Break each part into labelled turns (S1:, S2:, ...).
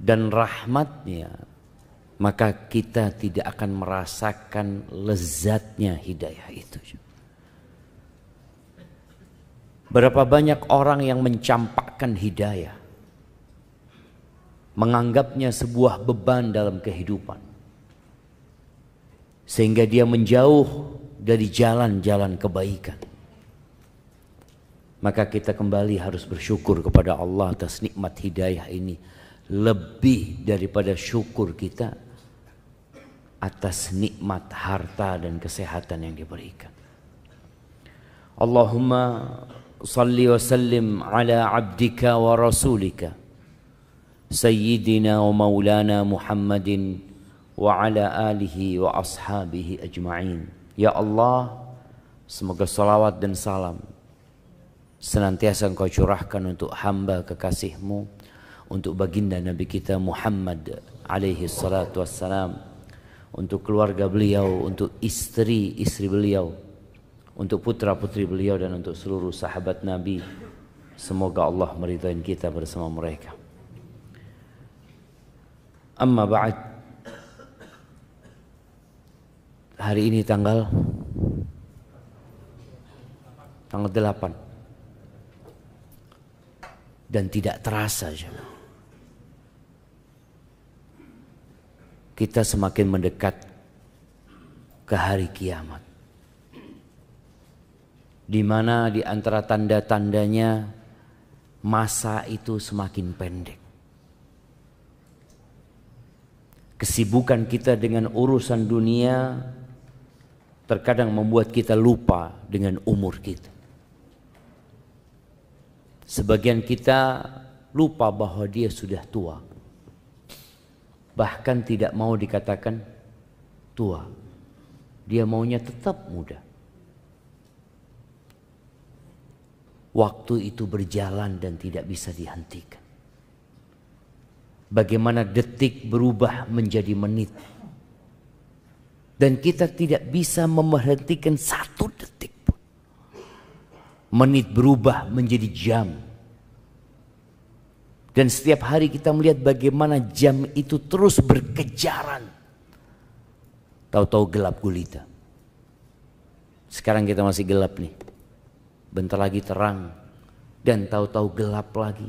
S1: dan rahmatnya, maka kita tidak akan merasakan lezatnya hidayah itu. Berapa banyak orang yang mencampakkan hidayah, menganggapnya sebuah beban dalam kehidupan, sehingga dia menjauh dari jalan-jalan kebaikan. Maka kita kembali harus bersyukur kepada Allah atas nikmat hidayah ini, lebih daripada syukur kita atas nikmat harta dan kesehatan yang diberikan. Allahumma salli wa sallim ala abdika wa rasulika Sayyidina wa maulana Muhammadin wa ala alihi wa ashabihi ajma'in. Ya Allah, semoga salawat dan salam senantiasa Engkau curahkan untuk hamba kekasih-Mu, untuk baginda Nabi kita Muhammad alaihi salatu wassalam, untuk keluarga beliau, untuk istri-istri beliau, untuk putra-putri beliau, dan untuk seluruh sahabat Nabi. Semoga Allah meridai kita bersama mereka. Amma ba'd. Hari ini tanggal 8. Dan tidak terasa kita semakin mendekat ke hari kiamat, di mana di antara tanda-tandanya masa itu semakin pendek. Kesibukan kita dengan urusan dunia terkadang membuat kita lupa dengan umur kita. Sebagian kita lupa bahwa dia sudah tua, bahkan tidak mau dikatakan tua, dia maunya tetap muda. Waktu itu berjalan dan tidak bisa dihentikan. Bagaimana detik berubah menjadi menit, dan kita tidak bisa memberhentikan satu detik pun. Menit berubah menjadi jam, dan setiap hari kita melihat bagaimana jam itu terus berkejaran. Tahu-tahu gelap gulita. Sekarang kita masih gelap nih, bentar lagi terang, dan tahu-tahu gelap lagi,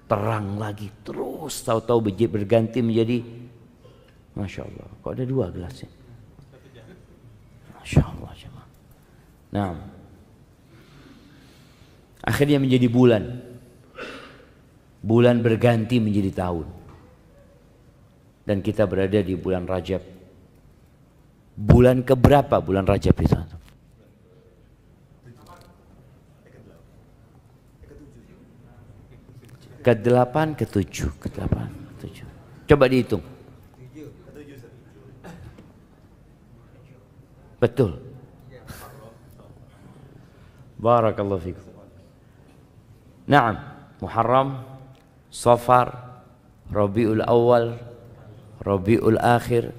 S1: terang lagi, terus tahu-tahu berganti menjadi, Masya Allah, kok ada 2 gelasnya? Masya Allah. Nah, akhirnya menjadi bulan. Bulan berganti menjadi tahun. Dan kita berada di bulan Rajab. Bulan keberapa bulan Rajab itu? Ke-8, ke-7, ke-8, ke-7. Coba dihitung. Betul. Barakallahu fikum. Naam, Muharram, Safar, Rabiul Awal, Rabiul Akhir,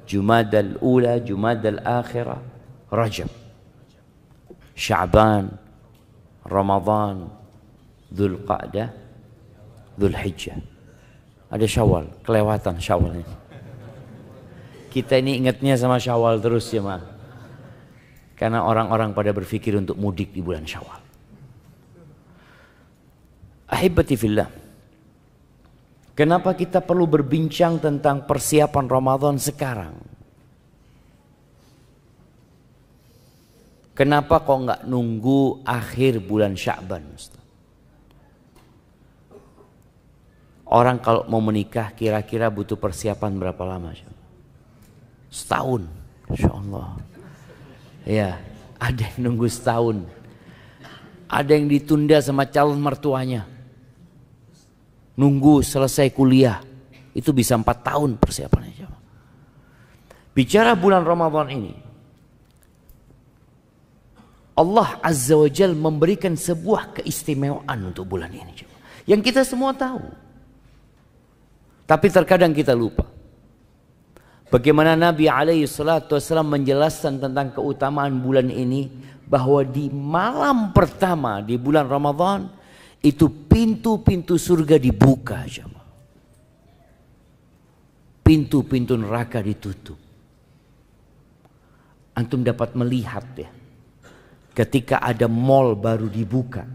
S1: Jumadal Ula, Jumadal Akhirah, Rajab, Sya'ban, Ramadan, Dzul Qa'dah, Dzul Hijjah. Ada Syawal, kelewatan Syawal ini. Kita ini ingatnya sama Syawal terus ya, Ma. Karena orang-orang pada berpikir untuk mudik di bulan Syawal. Ahibati fillah. Kenapa kita perlu berbincang tentang persiapan Ramadan sekarang? Kenapa kok nggak nunggu akhir bulan Sya'ban, Ustaz? Orang kalau mau menikah kira-kira butuh persiapan berapa lama? Setahun, Insya Allah. Ya, ada yang nunggu setahun. Ada yang ditunda sama calon mertuanya. Nunggu selesai kuliah. Itu bisa 4 tahun persiapannya. Bicara bulan Ramadan ini, Allah Azza wa Jal memberikan sebuah keistimewaan untuk bulan ini. Yang kita semua tahu. Tapi terkadang kita lupa. Bagaimana Nabi alaihi salatu wassalam menjelaskan tentang keutamaan bulan ini, bahwa di malam pertama di bulan Ramadan itu pintu-pintu surga dibuka. pintu-pintu neraka ditutup. Antum dapat melihat ya, ketika ada mall baru dibuka,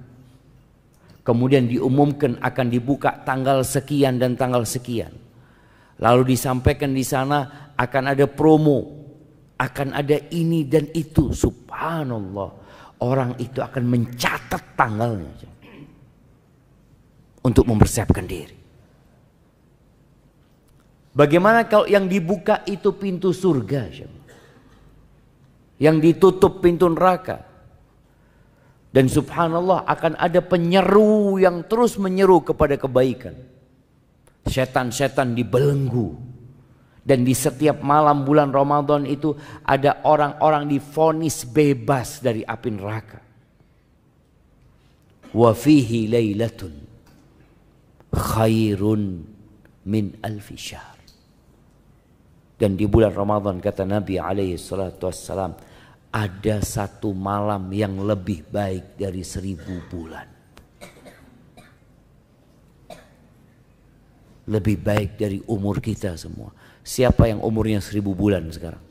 S1: kemudian diumumkan akan dibuka tanggal sekian dan tanggal sekian, lalu disampaikan di sana akan ada promo, akan ada ini dan itu. Subhanallah, orang itu akan mencatat tanggalnya untuk mempersiapkan diri. Bagaimana kalau yang dibuka itu pintu surga, yang ditutup pintu neraka? Dan subhanallah akan ada penyeru yang terus menyeru kepada kebaikan. Setan-setan dibelenggu. Dan di setiap malam bulan Ramadan itu ada orang-orang divonis bebas dari api neraka. Wa fihi lailatun khairun min alfi syahr. Dan di bulan Ramadan kata Nabi alaihi salatu wassalam, ada satu malam yang lebih baik dari 1000 bulan. Lebih baik dari umur kita semua. Siapa yang umurnya 1000 bulan sekarang?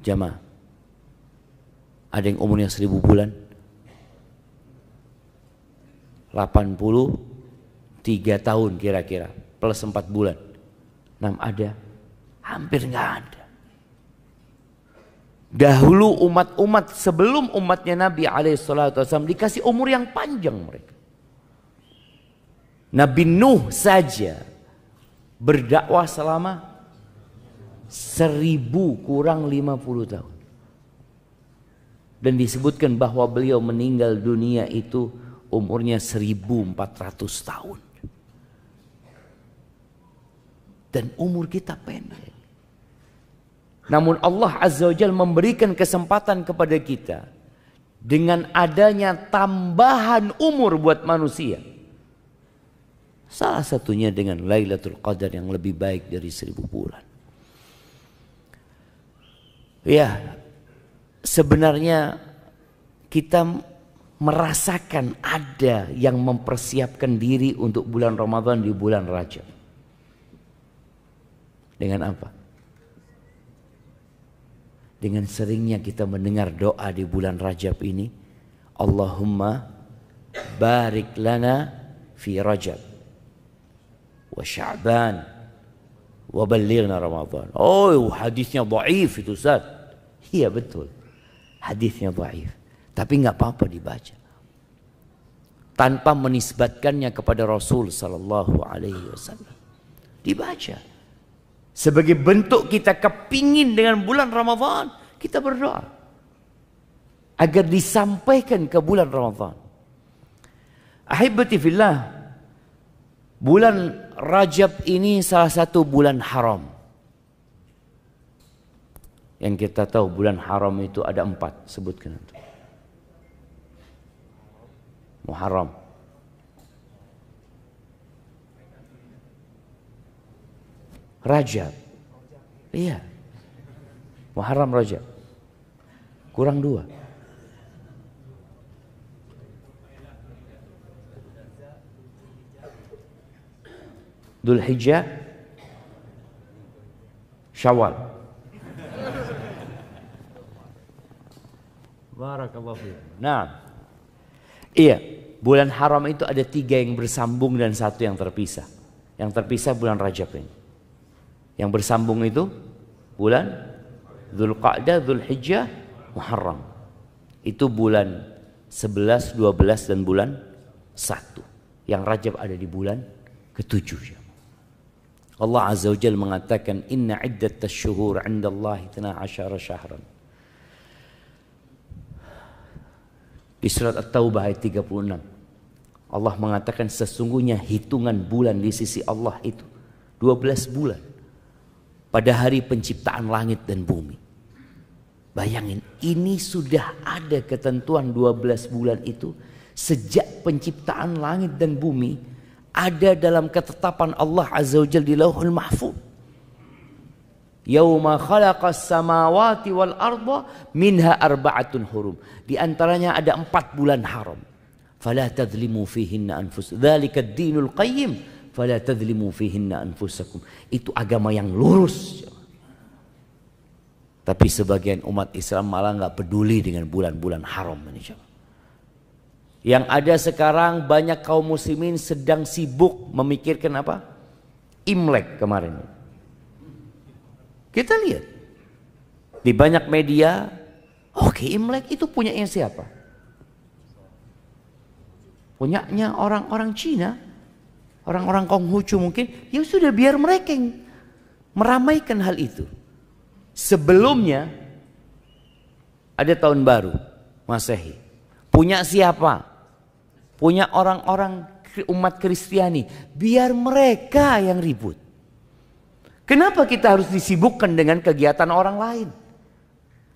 S1: Jamaah, ada yang umurnya 1000 bulan? 83 tahun kira-kira, plus 4 bulan. 6 ada? Hampir nggak ada. Dahulu umat-umat sebelum umatnya Nabi SAW dikasih umur yang panjang mereka. Nabi Nuh saja berdakwah selama 1000 kurang 50 tahun. Dan disebutkan bahwa beliau meninggal dunia itu umurnya 1400 tahun. Dan umur kita pendek. Namun Allah Azza wa Jalla memberikan kesempatan kepada kita dengan adanya tambahan umur buat manusia. Salah satunya dengan Lailatul Qadar yang lebih baik dari 1000 bulan. Ya, sebenarnya kita merasakan ada yang mempersiapkan diri untuk bulan Ramadan di bulan Rajab. Dengan apa? Dengan seringnya kita mendengar doa di bulan Rajab ini, Allahumma barik lana fi Rajab wa Sya'ban wa ballighna Ramadan. Oh, hadisnya dhaif itu Ustaz. Iya betul, hadisnya dhaif, tapi nggak apa-apa dibaca tanpa menisbatkannya kepada Rasul sallallahu alaihi wasallam. Dibaca sebagai bentuk kita kepingin dengan bulan Ramadan, kita berdoa agar disampaikan ke bulan Ramadan. Ahibati fillah, bulan Rajab ini salah satu bulan haram. Yang kita tahu bulan haram itu ada 4, sebutkan itu. Muharram, Rajab, iya, Muharram, Rajab, kurang 2. Dzulhijjah, Syawal. Barakallahu fiik. Nah, iya, bulan haram itu ada 3 yang bersambung dan 1 yang terpisah. Yang terpisah bulan Rajab ini. Yang bersambung itu bulan Dzulqa'dah, Dzulhijjah, Muharram. Itu bulan 11, 12 dan bulan 1. Yang Rajab ada di bulan ke-7. Allah Azza wa Jalla mengatakan inna iddatash syuhur 'indallahi 12 syahran. Di surat At-Taubah ayat 36. Allah mengatakan sesungguhnya hitungan bulan di sisi Allah itu 12 bulan. Pada hari penciptaan langit dan bumi. Bayangin, ini sudah ada ketentuan 12 bulan itu sejak penciptaan langit dan bumi, ada dalam ketetapan Allah Azza wa Jalla di Lauhul Mahfuz. Yauma khalaqas samawati wal arda minha arba'atun hurum. Di antaranya ada 4 bulan haram. Fala tadzlimu fihinna anfus. Dzalika ad-dinul qayyim. fala tadzlimu fihinna anfusakum. Itu agama yang lurus. Tapi sebagian umat Islam malah nggak peduli dengan bulan-bulan haram ini. Yang ada sekarang banyak kaum muslimin sedang sibuk memikirkan apa? Imlek kemarin. Kita lihat di banyak media, oke, Imlek itu punyanya siapa? Punyanya orang-orang Cina, orang-orang Konghucu mungkin. Ya sudah, biar mereka yang meramaikan hal itu. Sebelumnya ada tahun baru Masehi. Punya siapa? Punya orang-orang umat Kristiani. Biar mereka yang ribut. Kenapa kita harus disibukkan dengan kegiatan orang lain?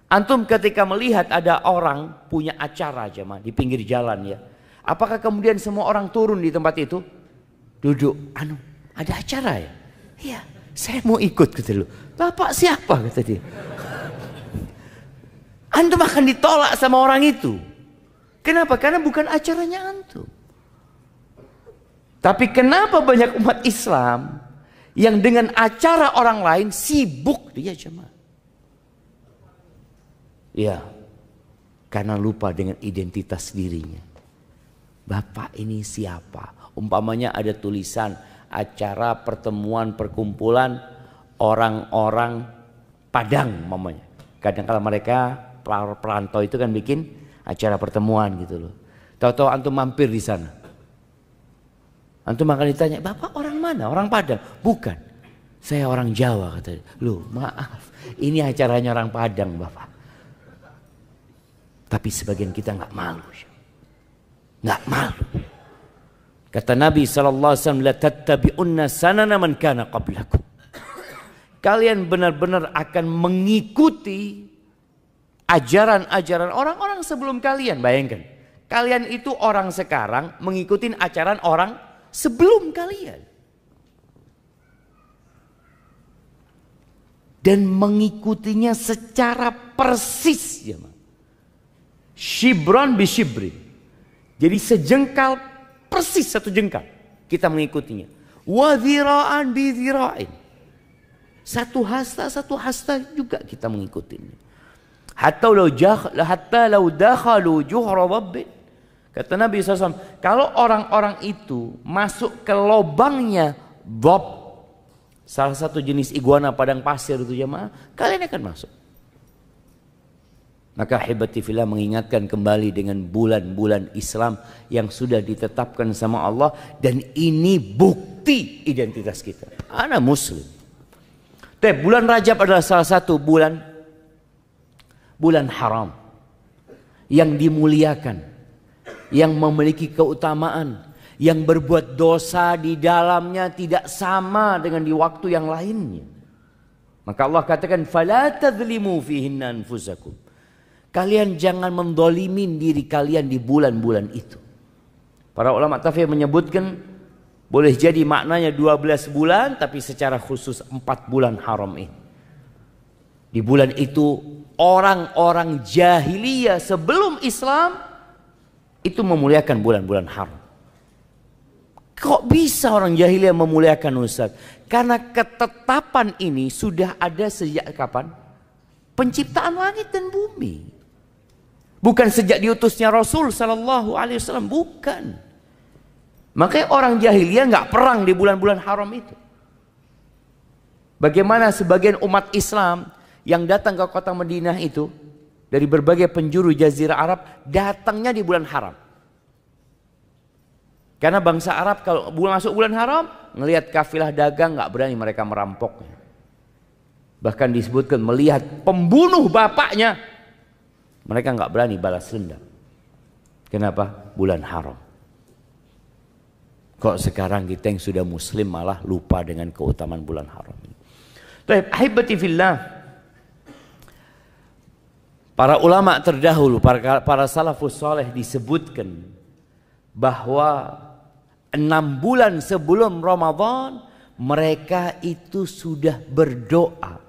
S1: Antum ketika melihat ada orang punya acara jemaah di pinggir jalan ya. Apakah kemudian semua orang turun di tempat itu? Duduk, ada acara ya? Iya, saya mau ikut gitu loh. Bapak siapa kata dia. Antum akan ditolak sama orang itu. Kenapa? Karena bukan acaranya antum. Tapi kenapa banyak umat Islam yang dengan acara orang lain sibuk dia jemaah? Ya, karena lupa dengan identitas dirinya. Bapak ini siapa? Umpamanya ada tulisan acara pertemuan perkumpulan orang-orang Padang mamanya. Kadang-kala mereka perantau itu kan bikin acara pertemuan gitu loh. Tahu-tahu antum mampir di sana. Antum akan ditanya, "Bapak orang mana?" "Orang Padang." "Bukan. Saya orang Jawa," katanya. "Loh, maaf. Ini acaranya orang Padang, Bapak." Tapi sebagian kita nggak malu. Nggak malu. Kata Nabi SAW, "La tattabi'unna sanana man kana qablakum." Kalian benar-benar akan mengikuti ajaran-ajaran orang-orang sebelum kalian. Bayangkan, kalian itu orang sekarang mengikuti ajaran orang sebelum kalian. Dan mengikutinya secara persis. Shibran bi shibrin. Jadi sejengkal persis satu jengkal kita mengikutinya. Wa dhira'an bi dhira'in. Satu hasta juga kita mengikutinya. Hatta law dakhalu juhra rabbin. Kata Nabi SAW, kalau orang-orang itu masuk ke lubangnya dhab, salah satu jenis iguana padang pasir itu jemaah, kalian akan masuk. Maka hibati fillah mengingatkan kembali dengan bulan-bulan Islam yang sudah ditetapkan sama Allah, dan ini bukti identitas kita. Ana muslim. Bulan Rajab adalah salah satu bulan haram yang dimuliakan, yang memiliki keutamaan, yang berbuat dosa di dalamnya tidak sama dengan di waktu yang lainnya. Maka Allah katakan, "Fala tadzlimu fihinna anfusakum." Kalian jangan mendolimin diri kalian di bulan-bulan itu. Para ulama tafsir menyebutkan boleh jadi maknanya 12 bulan, tapi secara khusus 4 bulan haram ini. Di bulan itu orang-orang jahiliyah sebelum Islam itu memuliakan bulan-bulan haram. Kok bisa orang jahiliyah memuliakan Ustaz? Karena ketetapan ini sudah ada sejak kapan? Penciptaan langit dan bumi. Bukan sejak diutusnya Rasul sallallahu alaihi wasallam, bukan. Makanya orang jahiliyah nggak perang di bulan-bulan haram itu. Bagaimana sebagian umat Islam yang datang ke kota Madinah itu dari berbagai penjuru Jazirah Arab datangnya di bulan haram. Karena bangsa Arab kalau masuk bulan haram, ngelihat kafilah dagang nggak berani mereka merampok. Bahkan disebutkan melihat pembunuh bapaknya, mereka nggak berani balas dendam. Kenapa? Bulan haram. Kok sekarang kita yang sudah muslim malah lupa dengan keutamaan bulan haram ini. Baik, ahibati fillah. Para ulama terdahulu, para salafus saleh disebutkan bahwa 6 bulan sebelum Ramadan mereka itu sudah berdoa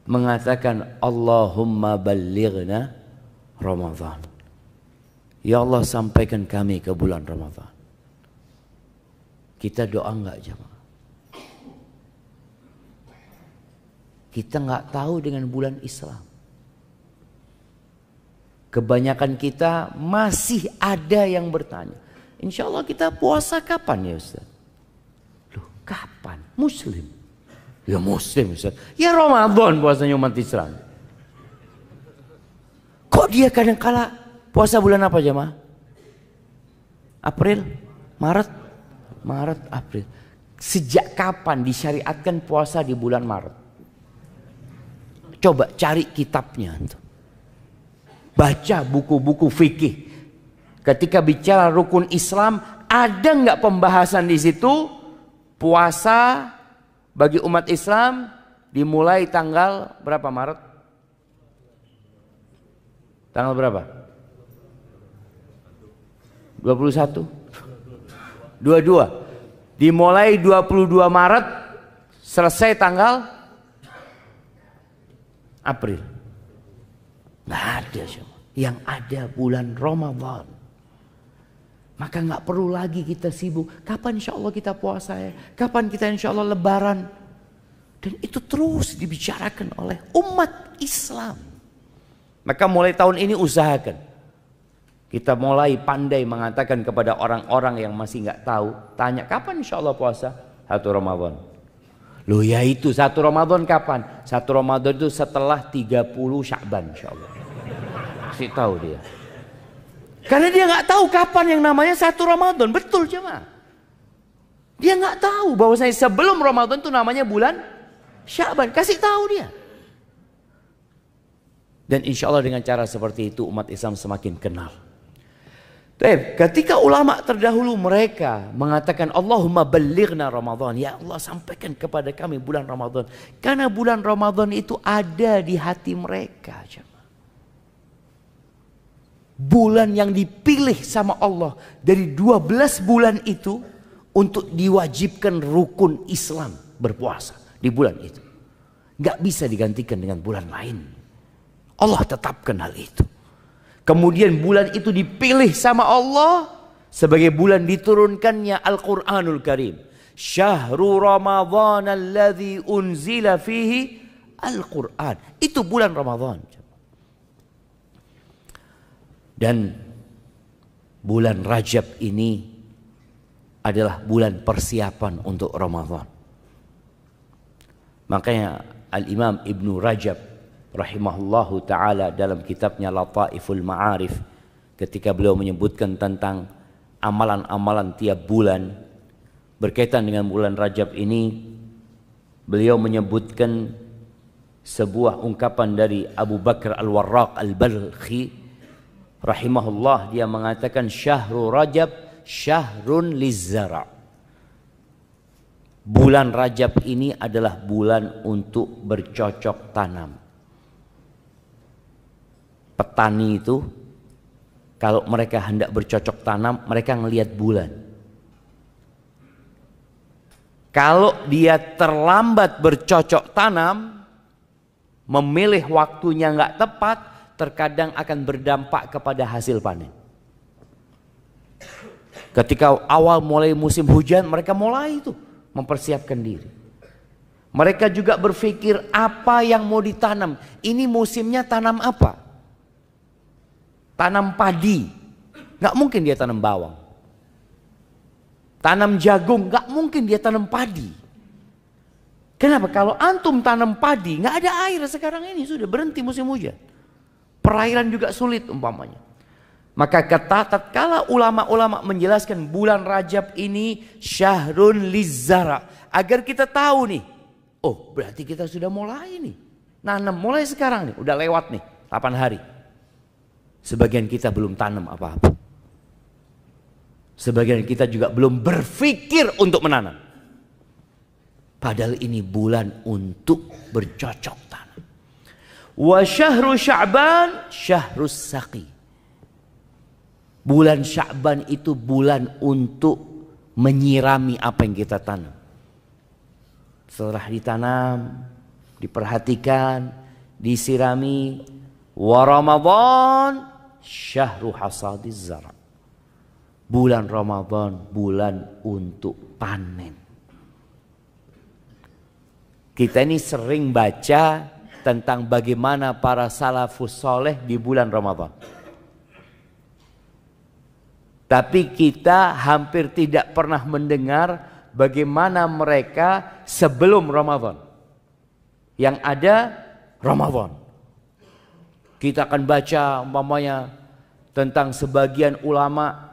S1: mengatakan, Allahumma ballighna Ramadan. Ya Allah, sampaikan kami ke bulan Ramadan. Kita doa enggak jemaah? Kita enggak tahu dengan bulan Islam. Kebanyakan kita masih ada yang bertanya, insya Allah kita puasa kapan ya Ustaz? Loh, kapan? Muslim. Ya Muslim Ustaz. Ya Ramadan puasanya umat Islam. Kok dia kadang-kala puasa bulan apa jemaah? April? Maret, April. Sejak kapan disyariatkan puasa di bulan Maret? Coba cari kitabnya. Baca buku-buku fikih. Ketika bicara rukun Islam, ada nggak pembahasan di situ puasa bagi umat Islam dimulai tanggal berapa Maret? Tanggal berapa? 21? 22. Dimulai 22 Maret, selesai tanggal April. Nggak ada semua. Yang ada bulan Ramadan. Maka nggak perlu lagi kita sibuk. Kapan insya Allah kita puasa ya? Kapan kita insya Allah lebaran? Dan itu terus dibicarakan oleh umat Islam. Maka mulai tahun ini usahakan. Kita mulai pandai mengatakan kepada orang-orang yang masih nggak tahu. Tanya kapan insya Allah puasa? 1 Ramadan. Loh ya itu 1 Ramadan kapan? 1 Ramadan itu setelah 30 Sya'ban insya Allah. Kasih tahu dia. Karena dia nggak tahu kapan yang namanya 1 Ramadan. Betul jemaah. Dia nggak tahu bahwasanya sebelum Ramadan itu namanya bulan Sya'ban. Kasih tahu dia. Dan insya Allah dengan cara seperti itu umat Islam semakin kenal. Ketika ulama terdahulu mereka mengatakan Allahumma ballighna Ramadan, ya Allah sampaikan kepada kami bulan Ramadan, karena bulan Ramadan itu ada di hati mereka. Bulan yang dipilih sama Allah dari 12 bulan itu untuk diwajibkan rukun Islam berpuasa di bulan itu. Gak bisa digantikan dengan bulan lain. Allah tetapkan hal itu. Kemudian bulan itu dipilih sama Allah sebagai bulan diturunkannya Al-Quranul Karim. Syahrul Ramadhan alladhi unzila fihi Al-Quran. Itu bulan Ramadhan. Dan bulan Rajab ini adalah bulan persiapan untuk Ramadhan. Makanya Al-Imam Ibn Rajab rahimahullahu ta'ala dalam kitabnya Lataiful Ma'arif, ketika beliau menyebutkan tentang amalan-amalan tiap bulan berkaitan dengan bulan Rajab ini, beliau menyebutkan sebuah ungkapan dari Abu Bakar Al-Warraq Al-Balkhi rahimahullah. Dia mengatakan Syahrul Rajab syahrun lizzara. Bulan Rajab ini adalah bulan untuk bercocok tanam. Petani itu kalau mereka hendak bercocok tanam, mereka ngelihat bulan. Kalau dia terlambat bercocok tanam, memilih waktunya nggak tepat, terkadang akan berdampak kepada hasil panen. Ketika awal mulai musim hujan, mereka mulai itu mempersiapkan diri. Mereka juga berpikir apa yang mau ditanam. Ini musimnya tanam apa? Tanam padi, nggak mungkin dia tanam bawang. Tanam jagung, nggak mungkin dia tanam padi. Kenapa? Kalau antum tanam padi, nggak ada air sekarang ini, sudah berhenti musim hujan. Perairan juga sulit umpamanya. Maka tatkala ulama-ulama menjelaskan bulan Rajab ini syahrun lizzara, agar kita tahu nih, oh berarti kita sudah mulai nih nanam, mulai sekarang nih, udah lewat nih 8 hari. Sebagian kita belum tanam apa-apa. Sebagian kita juga belum berpikir untuk menanam. Padahal ini bulan untuk bercocok tanam. Wa syahru Sya'ban syahrus saqi. Bulan Sya'ban itu bulan untuk menyirami apa yang kita tanam. Setelah ditanam, diperhatikan, disirami. Wa Ramadan syahru hasadiz zara. Bulan Ramadan bulan untuk panen. Kita ini sering baca tentang bagaimana para salafus soleh di bulan Ramadan. Tapi kita hampir tidak pernah mendengar bagaimana mereka sebelum Ramadan. Yang ada Ramadan. Kita akan baca umpamanya tentang sebagian ulama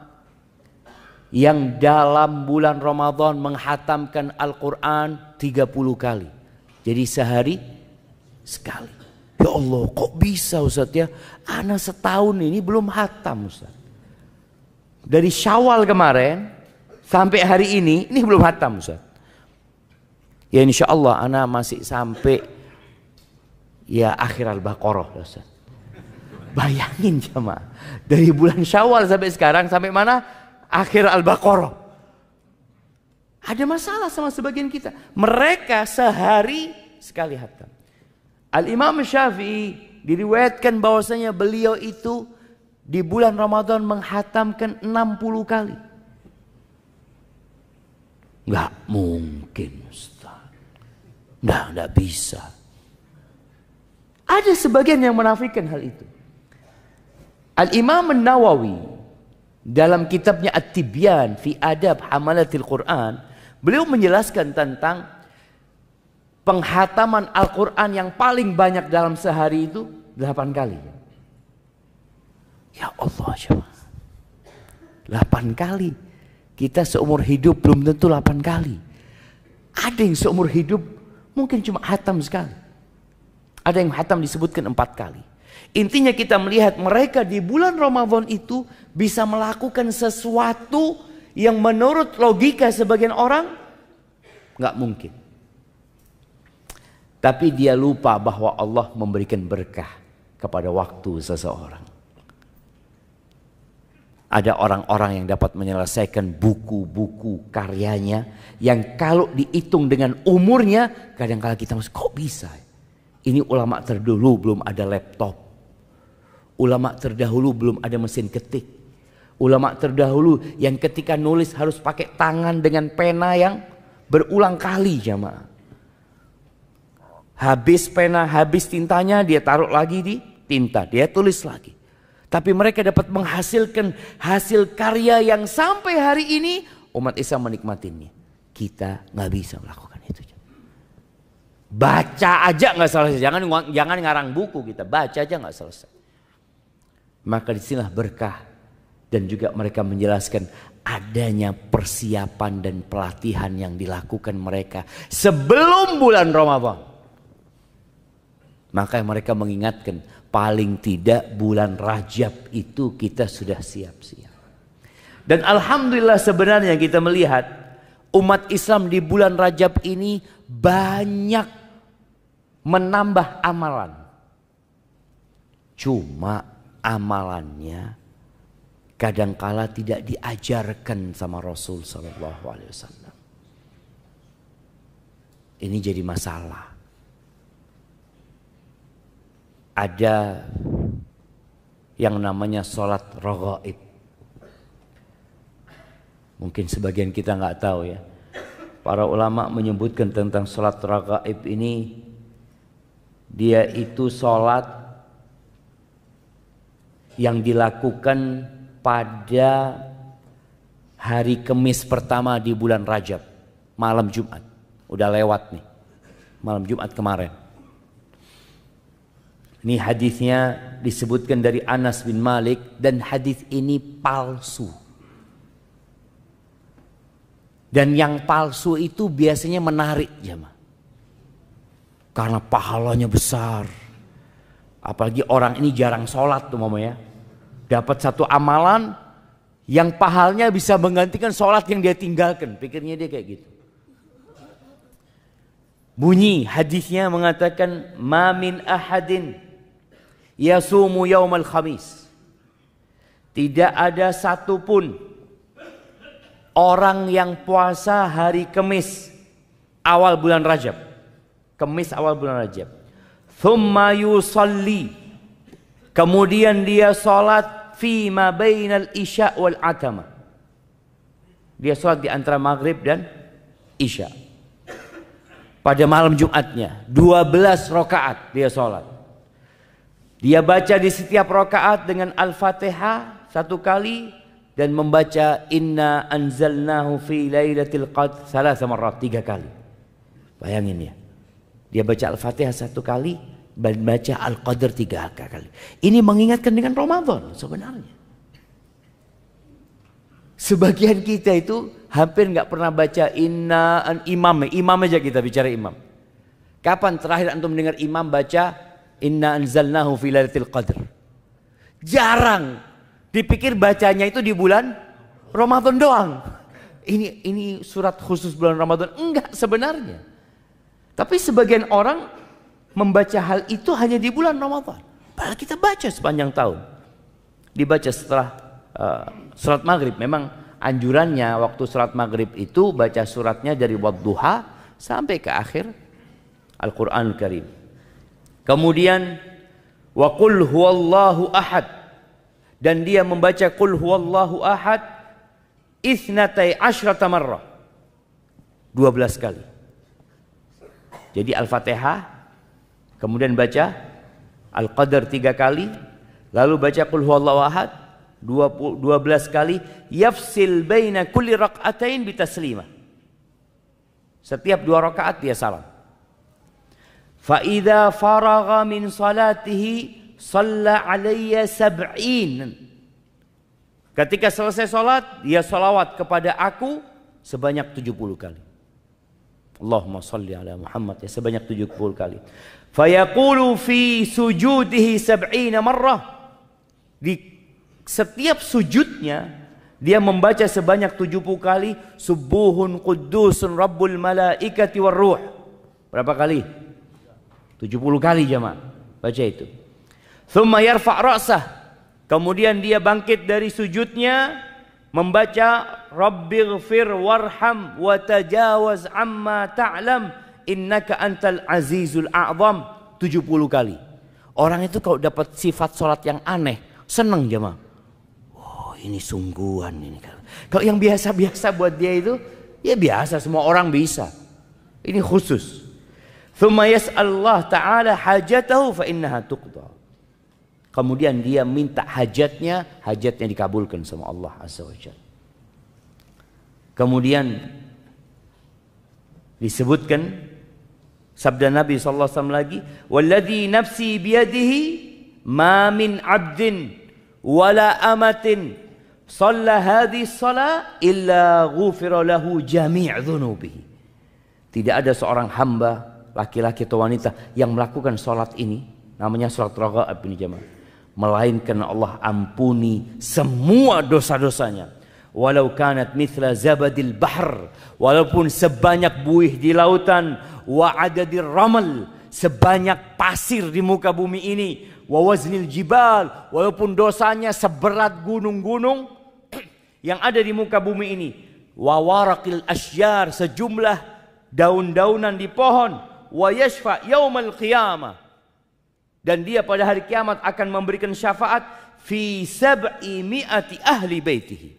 S1: yang dalam bulan Ramadan menghatamkan Al-Quran 30 kali. Jadi sehari sekali. Ya Allah, kok bisa Ustaz ya? Ana setahun ini belum hatam Ustaz. Dari Syawal kemarin sampai hari ini belum hatam Ustaz. Ya insya Allah ana masih sampai ya akhir Al-Baqarah Ustaz. Bayangin jemaah, dari bulan Syawal sampai sekarang sampai mana? Akhir Al-Baqarah. Ada masalah sama sebagian kita. Mereka sehari sekali hatam. Al-Imam Syafi'i diriwayatkan bahwasanya beliau itu di bulan Ramadan menghatamkan 60 kali. Enggak mungkin Ustaz. Enggak bisa. Ada sebagian yang menafikan hal itu. Al-Imam An-Nawawi dalam kitabnya At-Tibyan fi Adab Hamalatil Quran, beliau menjelaskan tentang penghataman Al-Quran yang paling banyak dalam sehari itu 8 kali. Ya Allah, 8 kali. Kita seumur hidup belum tentu 8 kali. Ada yang seumur hidup mungkin cuma hatam sekali. Ada yang hatam disebutkan 4 kali. Intinya kita melihat mereka di bulan Ramadan itu bisa melakukan sesuatu yang menurut logika sebagian orang nggak mungkin. Tapi dia lupa bahwa Allah memberikan berkah kepada waktu seseorang. Ada orang-orang yang dapat menyelesaikan buku-buku karyanya yang kalau dihitung dengan umurnya kadang-kala kita masuk, kok bisa? Ini ulama terdahulu belum ada laptop. Ulama terdahulu belum ada mesin ketik. Ulama terdahulu yang ketika nulis harus pakai tangan dengan pena yang berulang kali jamaah. Habis pena, habis tintanya dia taruh lagi di tinta. Dia tulis lagi. Tapi mereka dapat menghasilkan hasil karya yang sampai hari ini umat Islam menikmatinya. Kita nggak bisa melakukan itu. Baca aja nggak selesai. Jangan ngarang buku kita. Baca aja nggak selesai. Maka disinilah berkah. Dan juga mereka menjelaskan adanya persiapan dan pelatihan yang dilakukan mereka sebelum bulan Ramadan. Maka mereka mengingatkan paling tidak bulan Rajab itu kita sudah siap-siap. Dan alhamdulillah sebenarnya kita melihat umat Islam di bulan Rajab ini banyak menambah amalan. Cuma amalannya kadangkala tidak diajarkan sama Rasul Sallallahu Alaihi Wasallam. Ini jadi masalah. Ada yang namanya sholat raghaib. Mungkin sebagian kita nggak tahu ya. Para ulama menyebutkan tentang sholat raghaib ini, dia itu sholat yang dilakukan pada hari Kamis pertama di bulan Rajab, malam Jumat. Udah lewat nih, malam Jumat kemarin. Ini hadisnya disebutkan dari Anas bin Malik dan hadis ini palsu. Dan yang palsu itu biasanya menarik jemaah. Karena pahalanya besar. Apalagi orang ini jarang sholat tuh mamanya. Dapat satu amalan yang pahalnya bisa menggantikan sholat yang dia tinggalkan. Pikirnya dia kayak gitu. Bunyi hadisnya mengatakan ma min ahadin yasumu yaumal khamis. Tidak ada satupun orang yang puasa hari Kamis awal bulan Rajab. Kamis awal bulan Rajab. Thumma yusalli. Kemudian dia salat fi ma bainal isya wal atama. Dia sholat di antara maghrib dan isya. Pada malam Jumatnya 12 rakaat dia sholat. Dia baca di setiap rakaat dengan Al-Fatihah 1 kali dan membaca Inna anzalnahu fi lailatul qadr 3 marrat 3 kali. Bayangin ya. Dia baca Al-Fatihah 1 kali dan baca Al-Qadr 3 kali. Ini mengingatkan dengan Ramadan sebenarnya. Sebagian kita itu hampir nggak pernah baca imam aja kita bicara imam. Kapan terakhir antum mendengar imam baca Inna anzalnahu fi lailatul qadr? Jarang. Dipikir bacanya itu di bulan Ramadan doang. Ini surat khusus bulan Ramadan. Enggak sebenarnya. Tapi sebagian orang membaca hal itu hanya di bulan Ramadan. Padahal kita baca sepanjang tahun. Dibaca setelah salat maghrib. Memang anjurannya waktu salat maghrib itu baca suratnya dari wadduha sampai ke akhir Al-Quranul Karim. Kemudian wa qul huwallahu ahad, dan dia membaca qul huwallahu ahad 12 marrah 12 kali. Jadi Al-Fatihah, kemudian baca Al-Qadr 3 kali, lalu baca qul huwallahu ahad 12 kali, yafsil baina kulli rak'atain bitaslimah. Setiap 2 rakaat dia salam. Fa idza faragha min salatihi shalla alayya 70. Ketika selesai salat, dia salawat kepada aku sebanyak 70 kali. Allahumma salli ala Muhammad, ya, sebanyak 70 kali. Fa yaqulu fi sujudihi 70 marrah. Di setiap sujudnya dia membaca sebanyak 70 kali subuhun quddusun rabbul malaikati war ruh. Berapa kali? 70 kali jemaah. Baca itu. Thumma yarfa' ra'sah. Kemudian dia bangkit dari sujudnya membaca rabbighfir warham wa tajawaz amma ta'lam innaka antal azizul a'zam 70 kali. Orang itu kalau dapat sifat salat yang aneh, senang jemaah. Oh, ini sungguhan ini. Kalau yang biasa-biasa buat dia itu ya biasa, semua orang bisa. Ini khusus. Thumma yas'alullah ta'ala hajatahu fa innaha tuqda. Kemudian dia minta hajatnya dikabulkan sama Allah Azza wa Jalla. Kemudian disebutkan sabda Nabi sallallahu alaihi wasallam lagi, "Walladzi nafsi biyadihi ma min 'abdin wala amatin shalla hadhihi shalah illa ghufira lahu jami' dhunubihi." Tidak ada seorang hamba laki-laki atau wanita yang melakukan salat ini, namanya salat raghaib ini jemaah, melainkan Allah ampuni semua dosa-dosanya. Walau kanat mithla zabadil bahr, walaupun sebanyak buih di lautan, wa adadir ramal, sebanyak pasir di muka bumi ini, wa waznil jibal, walaupun dosanya seberat gunung-gunung yang ada di muka bumi ini, wa waraqil asyjar, sejumlah daun-daunan di pohon, wa yashfa yaumal qiyamah, dan dia pada hari kiamat akan memberikan syafaat fi 700 ahli baitihi,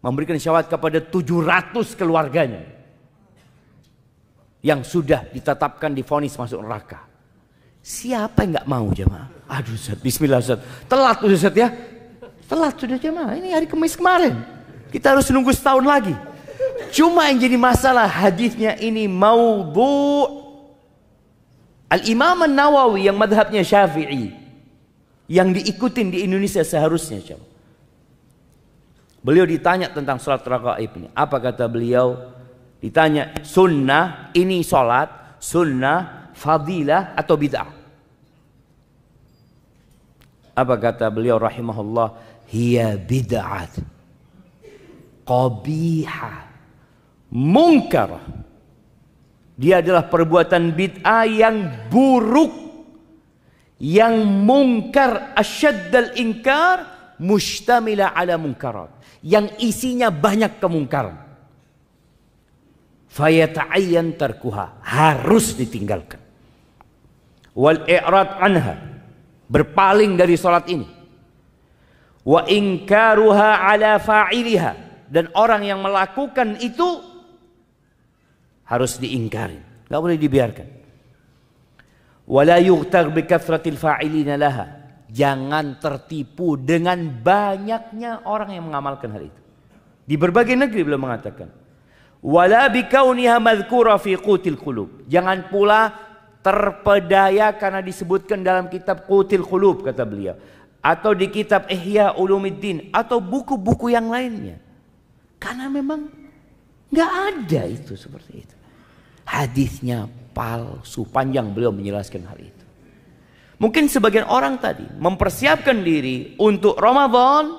S1: memberikan syafaat kepada 700 keluarganya yang sudah ditetapkan divonis masuk neraka. Siapa yang nggak mau jemaah? Aduh Ustaz, bismillah Ustaz, telat Ustaz ya, telat sudah jemaah, ini hari Kamis kemarin, kita harus nunggu setahun lagi. Cuma yang jadi masalah hadisnya ini maudhu'. Al-Imam An-Nawawi yang madhabnya Syafi'i, yang diikutin di Indonesia seharusnya, beliau ditanya tentang salat raghaib ini. Apa kata beliau? Ditanya, sunnah ini salat, sunnah, fadilah atau bid'ah? Apa kata beliau rahimahullah? Hiya bid'at qabihah munkarah. Dia adalah perbuatan bid'ah yang buruk, yang mungkar, asyaddal inkar, mustamila ala munkarat, yang isinya banyak kemungkaran. Fayata'ayyan tarkuha, harus ditinggalkan. Wal i'rad anha, berpaling dari salat ini. Wa inkaruha ala fa'iliha, dan orang yang melakukan itu harus diingkari, nggak boleh dibiarkan. Wala yughtar bi kathratil fa'ilina laha. Jangan tertipu dengan banyaknya orang yang mengamalkan hal itu. Di berbagai negeri beliau mengatakan, wala bi kauniha madhkura fi qutil qulub. Jangan pula terpedaya karena disebutkan dalam kitab Qutil Qulub, kata beliau, atau di kitab Ihya Ulumuddin, atau buku-buku yang lainnya. Karena memang nggak ada itu seperti itu. Hadisnya palsu, panjang beliau menjelaskan hal itu. Mungkin sebagian orang tadi mempersiapkan diri untuk Ramadan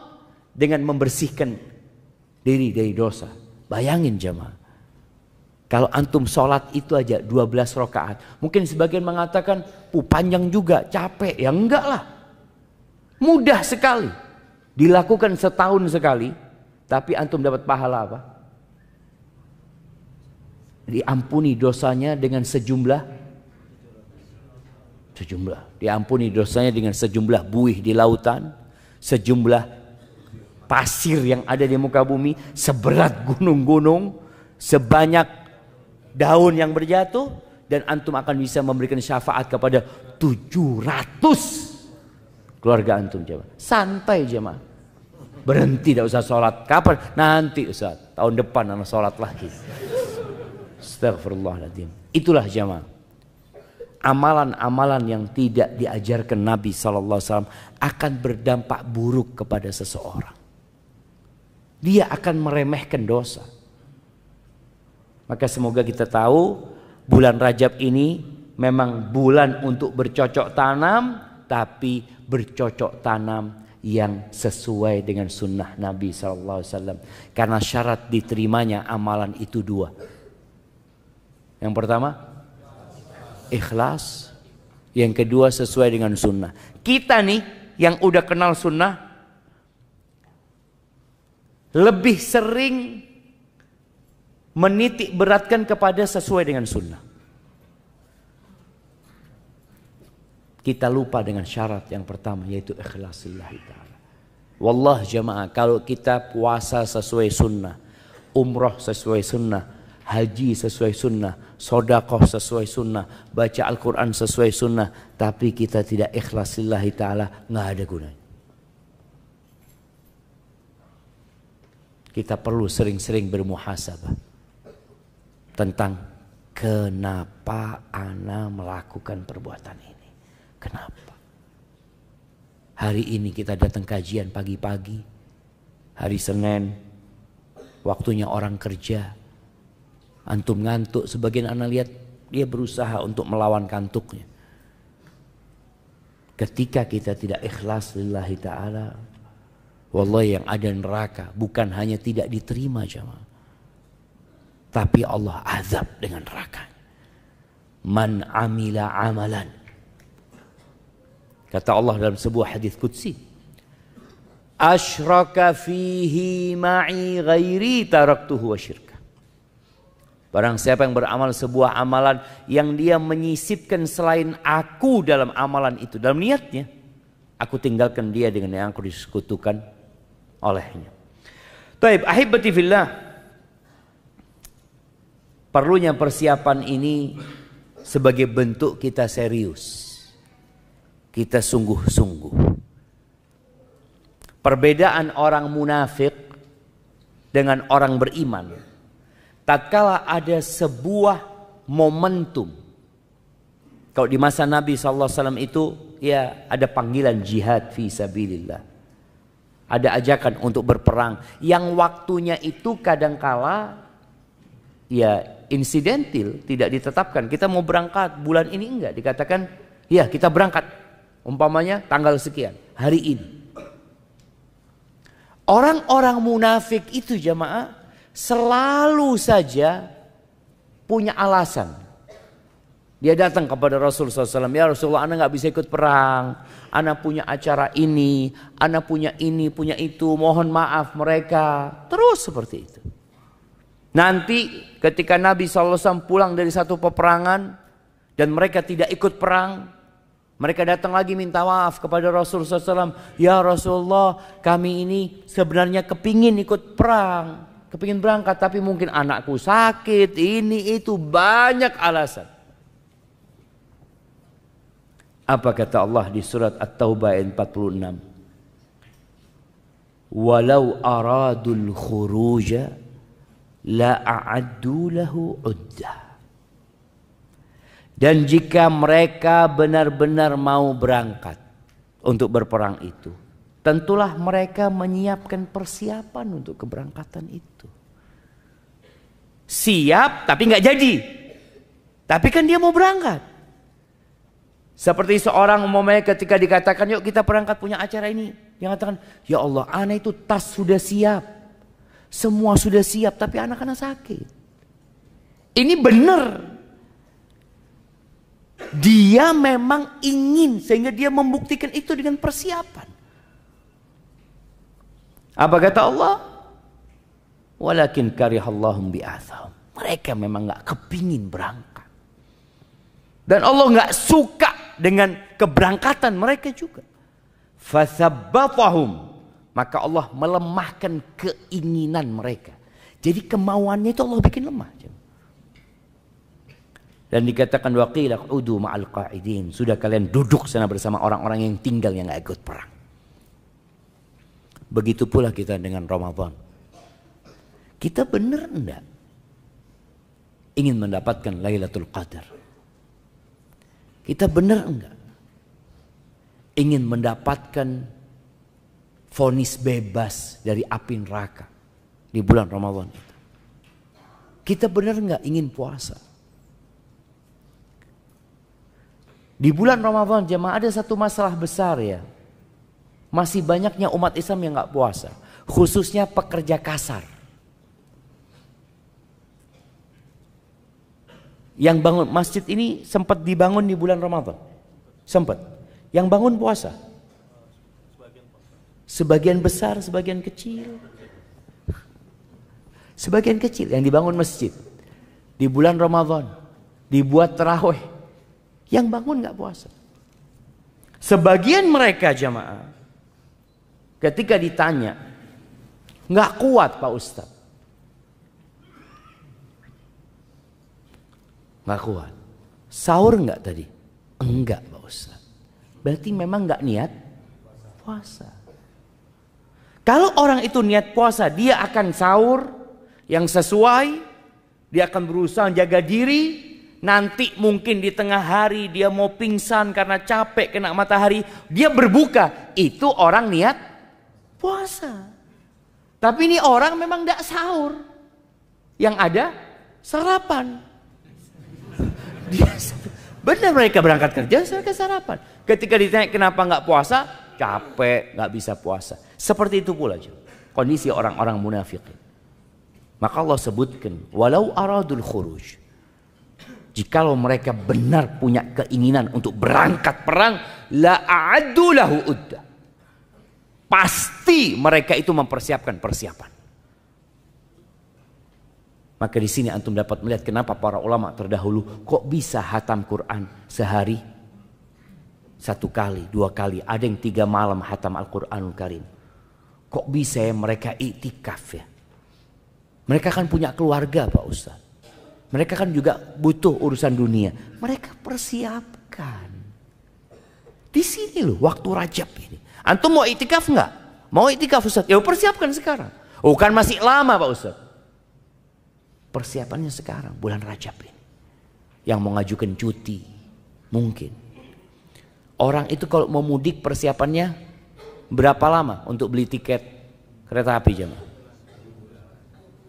S1: dengan membersihkan diri dari dosa. Bayangin jemaah, kalau antum sholat itu aja 12 rakaat, mungkin sebagian mengatakan, panjang juga, capek. Ya enggak lah, mudah sekali, dilakukan setahun sekali, tapi antum dapat pahala apa? Diampuni dosanya dengan sejumlah, diampuni dosanya dengan sejumlah buih di lautan, sejumlah pasir yang ada di muka bumi, seberat gunung-gunung, sebanyak daun yang berjatuh, dan antum akan bisa memberikan syafaat kepada 700 keluarga antum. Jemaah, santai jemaah, berhenti, tidak usah sholat. Kapan? Nanti Ustaz, tahun depan anak sholat lagi. Astagfirullahaladzim. Itulah jemaah, amalan-amalan yang tidak diajarkan Nabi SAW akan berdampak buruk kepada seseorang. Dia akan meremehkan dosa. Maka semoga kita tahu bulan Rajab ini memang bulan untuk bercocok tanam, tapi bercocok tanam yang sesuai dengan sunnah Nabi SAW. Karena syarat diterimanya amalan itu dua. Yang pertama, ikhlas. Yang kedua, sesuai dengan sunnah. Kita nih yang udah kenal sunnah lebih sering menitik beratkan kepada sesuai dengan sunnah. Kita lupa dengan syarat yang pertama, yaitu ikhlas lillahi ta'ala. Wallah jamaah, kalau kita puasa sesuai sunnah, umroh sesuai sunnah, haji sesuai sunnah, sodakoh sesuai sunnah, baca Al-Quran sesuai sunnah, tapi kita tidak ikhlas lillahi ta'ala, nggak ada gunanya. Kita perlu sering-sering bermuhasabah tentang kenapa ana melakukan perbuatan ini. Kenapa? Hari ini kita datang kajian pagi-pagi, hari Senin, waktunya orang kerja. Antum ngantuk, sebagian anak lihat dia berusaha untuk melawan kantuknya. Ketika kita tidak ikhlas lillahi ta'ala, wallahi yang ada neraka bukan hanya tidak diterima jamaah, tapi Allah azab dengan neraka. Man amila amalan, kata Allah dalam sebuah hadis qudsi, asyraka fihi ma'i ghairi taraktuhu wa syirka. Barang siapa yang beramal sebuah amalan yang dia menyisipkan selain aku dalam amalan itu, dalam niatnya, aku tinggalkan dia dengan yang aku disekutukan olehnya. Taib, ahibati fillah, perlunya persiapan ini sebagai bentuk kita serius, kita sungguh-sungguh. Perbedaan orang munafik dengan orang beriman, tatkala ada sebuah momentum. Kalau di masa Nabi SAW itu, ya ada panggilan jihad fi sabilillah, ada ajakan untuk berperang, yang waktunya itu kadangkala ya insidentil, tidak ditetapkan. Kita mau berangkat bulan ini, enggak dikatakan ya kita berangkat, umpamanya tanggal sekian, hari ini. Orang-orang munafik itu jamaah selalu saja punya alasan. Dia datang kepada Rasulullah SAW, ya Rasulullah, ana nggak bisa ikut perang, ana punya acara ini, ana punya ini, punya itu, mohon maaf mereka. Terus seperti itu. Nanti ketika Nabi SAW pulang dari satu peperangan dan mereka tidak ikut perang, Mereka datang lagi minta maaf kepada Rasulullah SAW. Ya Rasulullah, kami ini sebenarnya kepingin ikut perang, kepingin berangkat, tapi mungkin anakku sakit, ini itu, banyak alasan. Apa kata Allah di surat At-Taubah ayat 46? Walau aradul khuruja la a'addu lahu uddah. Dan jika mereka benar-benar mau berangkat untuk berperang itu, tentulah mereka menyiapkan persiapan untuk keberangkatan itu. Siap tapi nggak jadi. Tapi kan dia mau berangkat. Seperti seorang umpamanya ketika dikatakan yuk kita berangkat punya acara ini. Dia katakan, ya Allah, anak itu tas sudah siap. Semua sudah siap tapi anak-anak sakit. Ini benar. Dia memang ingin sehingga dia membuktikan itu dengan persiapan. Apa kata Allah? Walakin karihallahum bi'athahum. Mereka memang gak kepingin berangkat. Dan Allah gak suka dengan keberangkatan mereka juga. Fathabbatahum. Maka Allah melemahkan keinginan mereka. Jadi kemauannya itu Allah bikin lemah. Dan dikatakan waqila qudu ma'al qa'idin. Sudah kalian duduk sana bersama orang-orang yang tinggal yang gak ikut perang. Begitu pula kita dengan Ramadan. Kita benar enggak ingin mendapatkan Lailatul Qadar? Kita benar enggak ingin mendapatkan vonis bebas dari api neraka di bulan Ramadan itu? Kita benar enggak ingin puasa? Di bulan Ramadan jemaah ada satu masalah besar ya. Masih banyaknya umat Islam yang nggak puasa. Khususnya pekerja kasar. Yang bangun masjid ini sempat dibangun di bulan Ramadan. Sempat. Yang bangun puasa. Sebagian besar, sebagian kecil. Sebagian kecil yang dibangun masjid. Di bulan Ramadan. Dibuat tarawih. Yang bangun nggak puasa. Sebagian mereka jamaah ketika ditanya nggak kuat Pak Ustadz, nggak kuat. Sahur nggak tadi? Enggak Pak Ustadz. Berarti memang nggak niat puasa. Kalau orang itu niat puasa, dia akan sahur yang sesuai, dia akan berusaha jaga diri. Nanti mungkin di tengah hari dia mau pingsan karena capek kena matahari, dia berbuka. Itu orang niat puasa. Tapi ini orang memang tidak sahur. Yang ada sarapan. Benar mereka berangkat kerja mereka sarapan. Ketika ditanya kenapa nggak puasa, capek nggak bisa puasa. Seperti itu pula kondisi orang-orang munafik. Maka Allah sebutkan walau aradul khuruj. Jikalau mereka benar punya keinginan untuk berangkat perang, la a'addu lahu udda. Pasti mereka itu mempersiapkan persiapan. Maka di sini antum dapat melihat kenapa para ulama terdahulu kok bisa hatam Quran sehari 1 kali, 2 kali, ada yang 3 malam hatam Al-Quranul Karim. Kok bisa ya mereka iktikaf ya? Mereka kan punya keluarga Pak Ustaz. Mereka kan juga butuh urusan dunia. Mereka persiapkan. Di sini loh waktu Rajab ini. Antum mau iktikaf nggak? Mau iktikaf Ustaz? Ya persiapkan sekarang. Oh kan masih lama Pak Ustaz. Persiapannya sekarang bulan Rajab ini. Yang mau ngajukan cuti. Mungkin. Orang itu kalau mau mudik persiapannya berapa lama untuk beli tiket kereta api jemaah?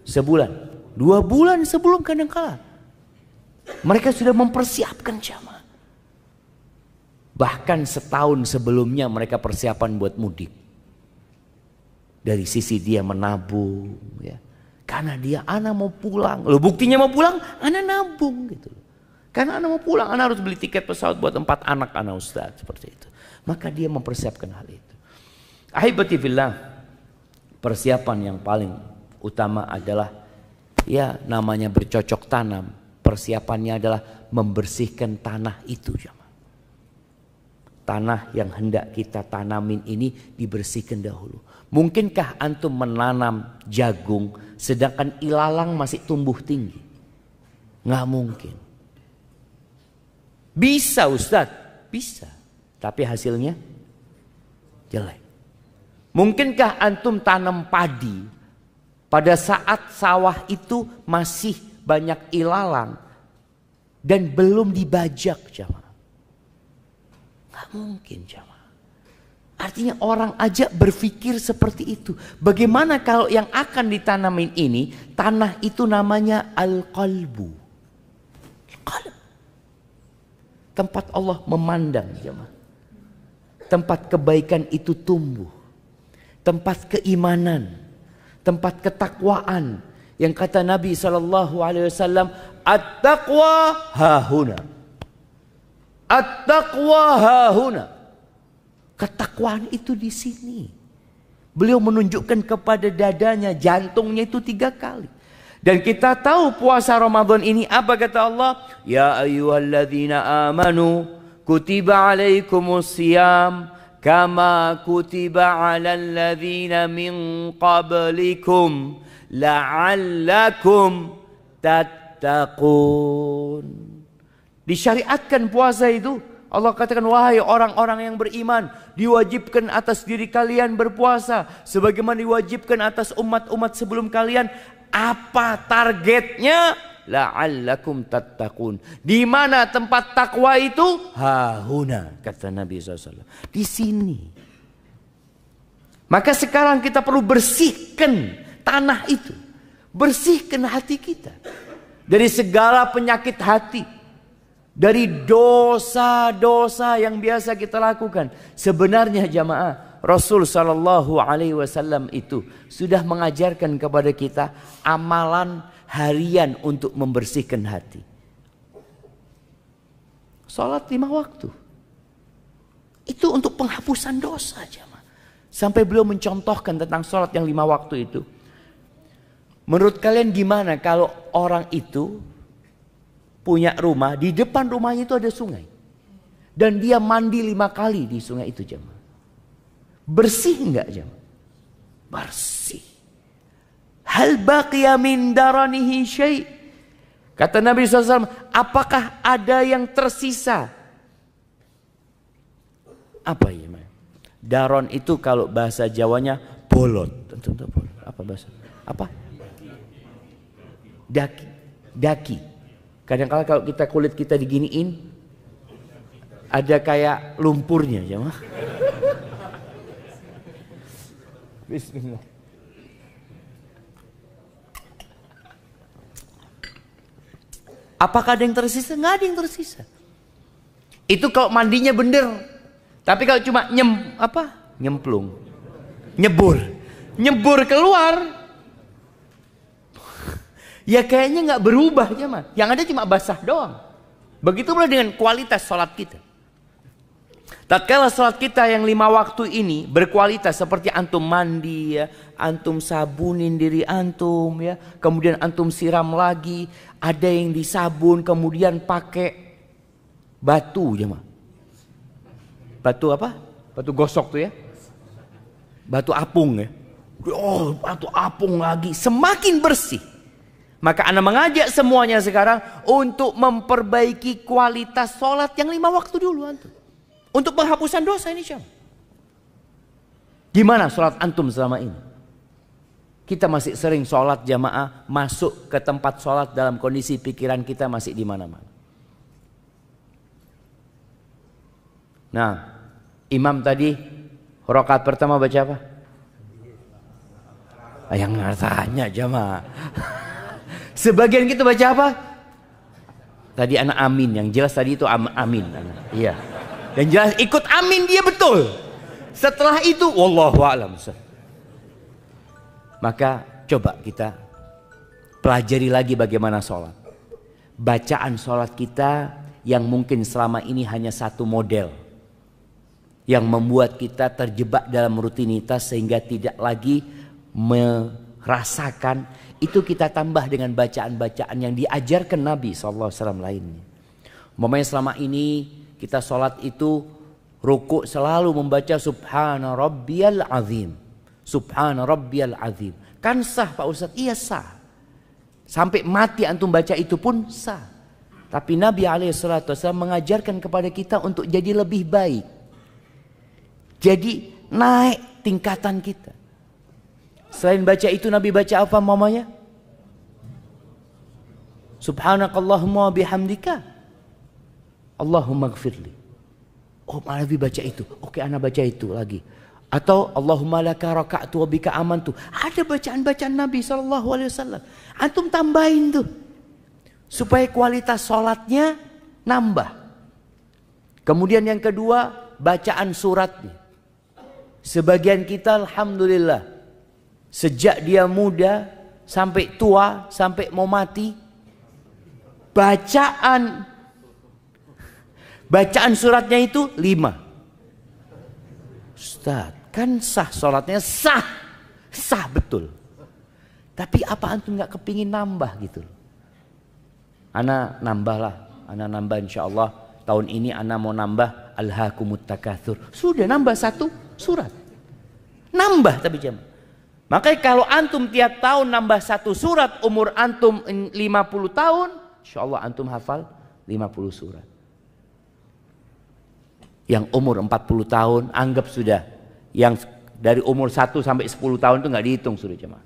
S1: Sebulan. 2 bulan sebelum kadangkala mereka sudah mempersiapkan jamaah. Bahkan setahun sebelumnya mereka persiapan buat mudik. Dari sisi dia menabung ya. Karena dia anak mau pulang. Loh buktinya mau pulang anak nabung gitu. Karena anak mau pulang anak harus beli tiket pesawat buat 4 anak Ustaz seperti itu. Maka dia mempersiapkan hal itu. Ahibati fillah, persiapan yang paling utama adalah ya namanya bercocok tanam. Persiapannya adalah membersihkan tanah itu jemaah. tanah yang hendak kita tanamin ini dibersihkan dahulu. Mungkinkah antum menanam jagung sedangkan ilalang masih tumbuh tinggi? Nggak mungkin. Bisa Ustadz, bisa. Tapi hasilnya jelek. Mungkinkah antum tanam padi pada saat sawah itu masih banyak ilalang dan belum dibajak, jamaah? Nggak mungkin, jamaah. Artinya orang aja berpikir seperti itu. Bagaimana kalau yang akan ditanamin ini, tanah itu namanya al-qalbu. Qalb. Tempat Allah memandang, jamaah. Tempat kebaikan itu tumbuh. Tempat keimanan, tempat ketakwaan. Yang kata Nabi SAW, at-taqwa hahuna. At-taqwa hahuna. Ketakwaan itu di sini. Beliau menunjukkan kepada dadanya, jantungnya itu 3 kali. Dan kita tahu puasa Ramadan ini apa kata Allah? Ya ayyuhalladzina amanu kutiba alaikumus siyam kama kutiba alal ladzina min qablikum la'allakum tattaqun. Disyariatkan puasa itu. Allah katakan, wahai orang-orang yang beriman, diwajibkan atas diri kalian berpuasa sebagaimana diwajibkan atas umat-umat sebelum kalian. Apa targetnya? La'allakum tattaqun. Di mana tempat takwa itu? Hahuna, kata Nabi SAW. Di sini. Maka sekarang kita perlu bersihkan tanah itu. Bersihkan hati kita dari segala penyakit hati. Dari dosa-dosa yang biasa kita lakukan. Sebenarnya jamaah, Rasul SAW itu sudah mengajarkan kepada kita amalan harian untuk membersihkan hati. Salat 5 waktu. Itu untuk penghapusan dosa, jamaah. Sampai beliau mencontohkan tentang salat yang 5 waktu itu. Menurut kalian gimana kalau orang itu punya rumah, di depan rumahnya itu ada sungai. Dan dia mandi 5 kali di sungai itu, jemaah. Bersih enggak, jemaah? Bersih. Hal baqiya min daranihi syai'. Kata Nabi SAW, apakah ada yang tersisa? Apa ya, jemaah? Daron itu kalau bahasa Jawanya bolot. Apa bahasa? Apa? Daki. Kadang-kala kalau kita kulit kita diginiin, ada kayak lumpurnya, jemaah. Bismillah. Apakah ada yang tersisa? Nggak ada yang tersisa. Itu kalau mandinya bener. Tapi kalau cuma nyemplung, nyebur keluar, ya kayaknya nggak berubah, jemaah. Yang ada cuma basah doang. Begitu pula dengan kualitas sholat kita. Tatkala sholat kita yang 5 waktu ini berkualitas, seperti antum mandi, ya, antum sabunin diri antum, ya, kemudian antum siram lagi, ada yang disabun, kemudian pakai batu, jemaah. Batu apa? Batu gosok tuh, ya. Batu apung, ya. Oh, batu apung lagi, semakin bersih. Maka Anda mengajak semuanya sekarang untuk memperbaiki kualitas sholat yang 5 waktu dulu antum. Untuk penghapusan dosa ini, Syam. Gimana sholat antum selama ini? Kita masih sering sholat jamaah, masuk ke tempat sholat dalam kondisi pikiran kita masih di mana-mana. Nah, imam tadi rakaat pertama baca apa? Yang tanya jamaah. Sebagian kita baca apa? Tadi anak amin, yang jelas tadi itu amin. Iya. Dan jelas ikut amin dia betul. Setelah itu wallahu a'lam. Maka coba kita pelajari lagi bagaimana sholat. Bacaan sholat kita yang mungkin selama ini hanya satu model. Yang membuat kita terjebak dalam rutinitas sehingga tidak lagi merasakan. Itu kita tambah dengan bacaan-bacaan yang diajarkan Nabi SAW lainnya. Umpamanya selama ini kita sholat itu Ruku selalu membaca Subhana Rabbiyal Azim. Subhana Rabbiyal Azim. Kan sah Pak Ustadz? Iya sah. Sampai mati antum baca itu pun sah. Tapi Nabi SAW mengajarkan kepada kita untuk jadi lebih baik. Jadi naik tingkatan kita. Selain baca itu Nabi baca apa mamanya? Subhanakallahumma bihamdika Allahumma gfirli. Oh Nabi baca itu. Oke anak baca itu lagi. Atau Allahumma laka raka'tu wa bika amantu. Ada bacaan-bacaan Nabi SAW. Antum tambahin tuh. Supaya kualitas sholatnya nambah. Kemudian yang kedua, bacaan suratnya. Sebagian kita alhamdulillah. Sejak dia muda sampai tua, sampai mau mati. Bacaan suratnya itu 5. Ustaz, kan sah sholatnya sah. Sah betul. Tapi apa antum gak kepingin nambah gitu? Ana nambahlah. Ana nambah insya Allah. Tahun ini ana mau nambah Alhaakumut Takatsur. Sudah nambah 1 surat. Nambah tapi jemaah. Makanya kalau antum tiap tahun nambah 1 surat. Umur antum 50 tahun. Insya Allah antum hafal 50 surat. Yang umur 40 tahun anggap sudah. Yang dari umur 1 sampai 10 tahun itu nggak dihitung sudah jemaah.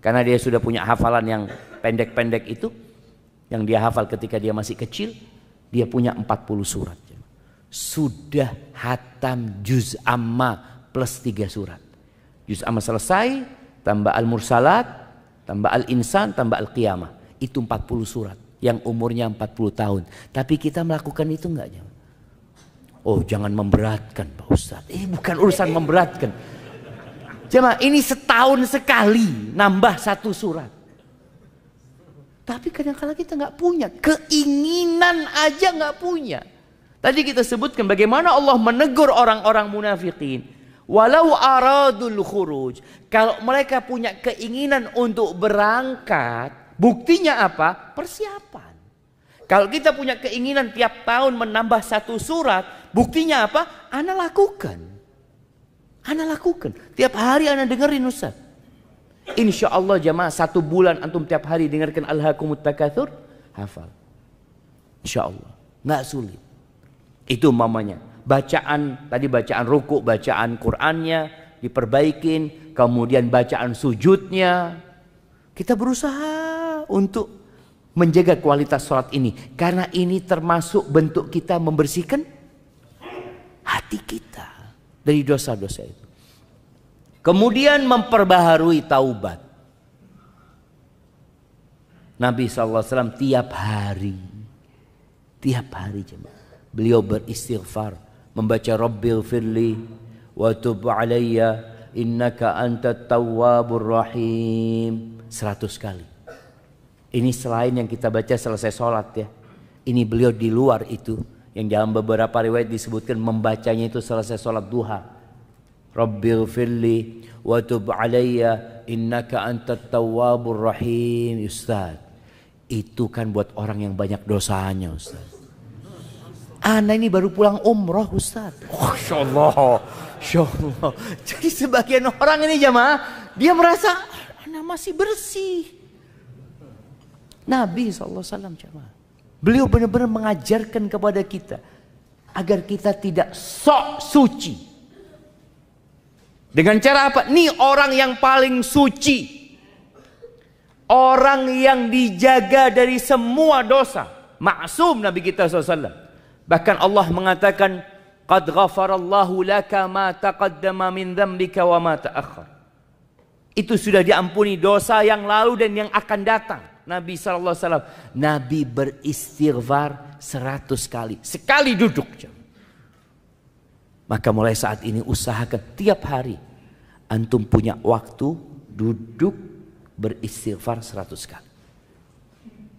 S1: Karena dia sudah punya hafalan yang pendek-pendek itu. Yang dia hafal ketika dia masih kecil. Dia punya 40 surat. Sudah hatam juz amma plus 3 surat. Juz amma selesai. Tambah al-mursalat. Tambah al-insan. Tambah al-qiyamah. Itu 40 surat. Yang umurnya 40 tahun. Tapi kita melakukan itu enggak jemaah? Oh jangan memberatkan Pak Ustadz. Bukan urusan memberatkan. Jemaah ini setahun sekali nambah 1 surat. Tapi kadang-kadang kita nggak punya. Keinginan aja nggak punya. Tadi kita sebutkan bagaimana Allah menegur orang-orang munafikin. Walau aradul khuruj. Kalau mereka punya keinginan untuk berangkat. Buktinya apa? Persiapan. Kalau kita punya keinginan tiap tahun menambah 1 surat, buktinya apa? Ana lakukan. Ana lakukan. Tiap hari ana dengerin Ustaz. Insya Allah jamaah 1 bulan antum tiap hari dengarkan Alhaakumut Takatsur, hafal. Insya Allah. Nggak sulit. Itu umpamanya. Bacaan, tadi bacaan ruku, bacaan Qur'annya diperbaikin. Kemudian bacaan sujudnya. Kita berusaha untuk menjaga kualitas sholat ini. Karena ini termasuk bentuk kita membersihkan hati kita dari dosa-dosa itu. Kemudian memperbaharui taubat. Nabi SAW tiap hari jemaah, beliau beristighfar. Membaca Rabbil firli wa tub alayya innaka antat tawwabur rahim 100 kali. Ini selain yang kita baca selesai sholat ya. Ini beliau di luar itu. Yang dalam beberapa riwayat disebutkan membacanya itu selesai sholat duha. Rabbil firli wa tub alayya innaka antat tawwabur rahim. Ustaz, itu kan buat orang yang banyak dosanya Ustaz. Ana ini baru pulang umroh Ustaz. Masya Allah. Jadi sebagian orang ini jamaah, dia merasa ana masih bersih. Nabi SAW jamaah, beliau benar-benar mengajarkan kepada kita agar kita tidak sok suci. Dengan cara apa? Nih orang yang paling suci, orang yang dijaga dari semua dosa, maksum Nabi kita SAW. Bahkan Allah mengatakan, qad ghafarallahu laka ma taqaddama min dzambika wa ma ta'akhkhar. Itu sudah diampuni dosa yang lalu dan yang akan datang. Nabi SAW, Nabi beristighfar 100 kali. Sekali duduk. Maka mulai saat ini usahakan tiap hari antum punya waktu duduk beristighfar 100 kali.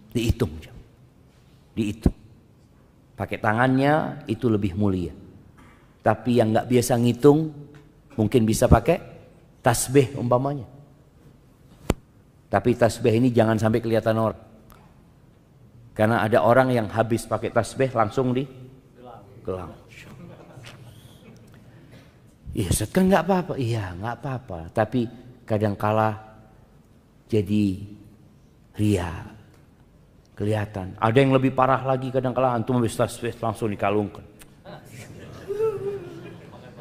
S1: Dihitung. Dihitung. Pakai tangannya itu lebih mulia. Tapi yang nggak biasa ngitung mungkin bisa pakai tasbih umpamanya. Tapi tasbih ini jangan sampai kelihatan orang. Karena ada orang yang habis pakai tasbih langsung di gelang. Iya Ustaz kan nggak apa-apa. Iya nggak apa-apa. Tapi kadangkala jadi ria. Kelihatan. Ada yang lebih parah lagi kadangkala antum habis tasbih langsung dikalungkan.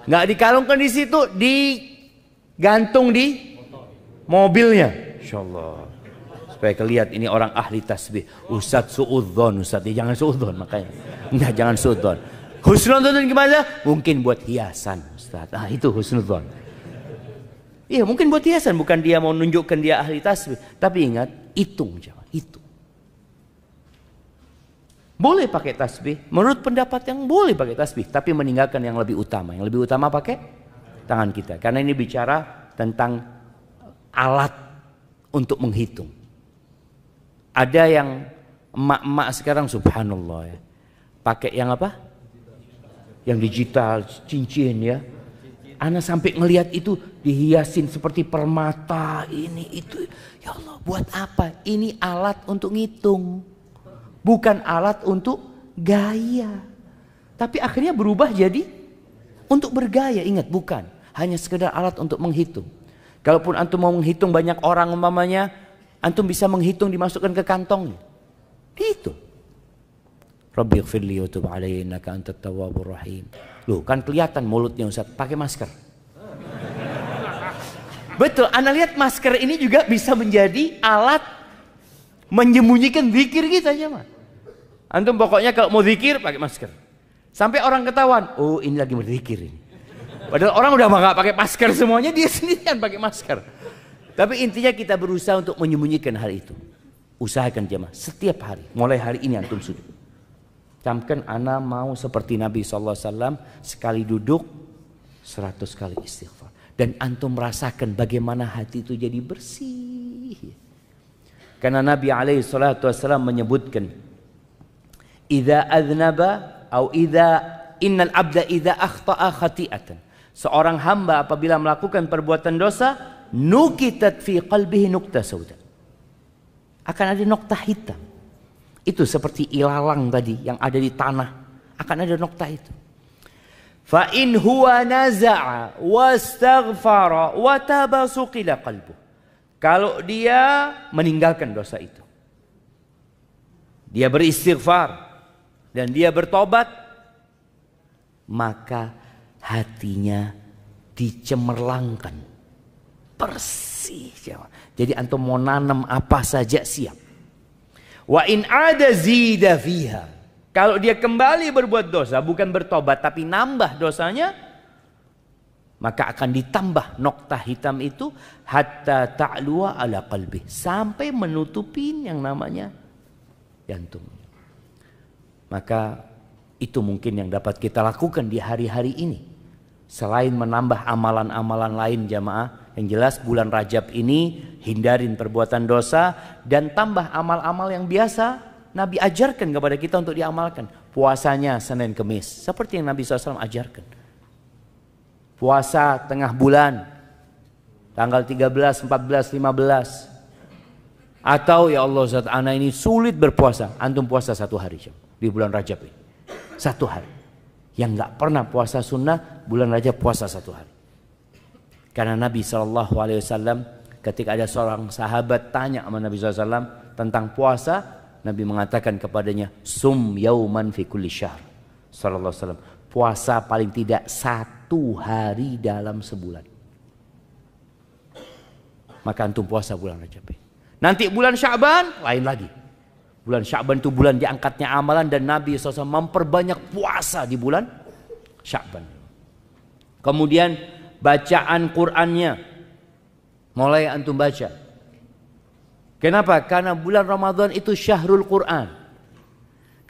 S1: Nggak dikalungkan di situ, digantung di mobilnya. Insyaallah. Supaya kelihatan ini orang ahli tasbih. Ustaz suudzon, Ustaz. Ya, jangan suudzon makanya. Enggak, jangan suudzon. Husnudzon gimana? Mungkin buat hiasan, Ustaz. Ah, itu husnudzon. Iya, mungkin buat hiasan, bukan dia mau nunjukkan dia ahli tasbih. Tapi ingat, hitung jangan, hitung. Boleh pakai tasbih, menurut pendapat yang boleh pakai tasbih, tapi meninggalkan yang lebih utama. Yang lebih utama pakai tangan kita. Karena ini bicara tentang alat untuk menghitung. Ada yang emak-emak sekarang subhanallah ya, pakai yang apa? Yang digital, cincin ya. Ana sampai ngelihat itu dihiasin seperti permata, ini itu. Ya Allah, buat apa? Ini alat untuk ngitung. Bukan alat untuk gaya. Tapi akhirnya berubah jadi untuk bergaya. Ingat, bukan hanya sekedar alat untuk menghitung. Kalaupun antum mau menghitung banyak orang umpamanya, antum bisa menghitung dimasukkan ke kantongnya. Dihitung. Rabbighfirli wa tub alayya innaka antat tawwabur rahim. Loh, kan kelihatan mulutnya Ustaz pakai masker. Betul, Anda lihat masker ini juga bisa menjadi alat menyembunyikan zikir kita aja mah. Antum pokoknya kalau mau zikir pakai masker. Sampai orang ketahuan, oh ini lagi berzikir ini. Padahal orang udah nggak pakai masker semuanya, dia sendirian pakai masker. Tapi intinya kita berusaha untuk menyembunyikan hal itu. Usahakan jemaah setiap hari, mulai hari ini antum sudah. Camkan ana mau seperti Nabi SAW, sekali duduk 100 kali istighfar. Dan antum merasakan bagaimana hati itu jadi bersih. Karena Nabi SAW menyebutkan, idza adznaba atau innal abda idza akhta'a khati'atan. Seorang hamba apabila melakukan perbuatan dosa, nukitat fi qalbihi nukta sauda. Akan ada nokta hitam. Itu seperti ilalang tadi yang ada di tanah, akan ada nokta itu. Fa in huwa naza'a wastaghfara wa taba suqila qalbuh. Kalau dia meninggalkan dosa itu, dia beristighfar dan dia bertobat, maka hatinya dicemerlangkan bersih. Jadi antum mau nanam apa saja siap. Wa in ada zida fiha. Kalau dia kembali berbuat dosa, bukan bertobat tapi nambah dosanya, maka akan ditambah nokta hitam itu hatta ta'luwa ala qalbi, sampai menutupin yang namanya jantung. Maka itu mungkin yang dapat kita lakukan di hari-hari ini. Selain menambah amalan-amalan lain jamaah, yang jelas bulan Rajab ini hindarin perbuatan dosa dan tambah amal-amal yang biasa Nabi ajarkan kepada kita untuk diamalkan. Puasanya Senin Kemis seperti yang Nabi SAW ajarkan. Puasa tengah bulan tanggal 13, 14, 15. Atau ya Allah Ustaz, ana ini sulit berpuasa, antum puasa 1 hari di bulan Rajab ini. 1 hari. Yang nggak pernah puasa sunnah, bulan Rajab puasa 1 hari. Karena Nabi SAW ketika ada seorang sahabat tanya sama Nabi SAW tentang puasa, Nabi mengatakan kepadanya, sum yauman fi kulli syahr. Sallallahu alaihi wasallam, puasa paling tidak 1 hari dalam sebulan. Maka antum puasa bulan Rajab. Nanti bulan Sya'ban lain lagi. Bulan Sya'ban itu bulan diangkatnya amalan dan Nabi SAW memperbanyak puasa di bulan Sya'ban. Kemudian bacaan Qur'annya mulai antum baca. Kenapa? Karena bulan Ramadan itu syahrul Qur'an.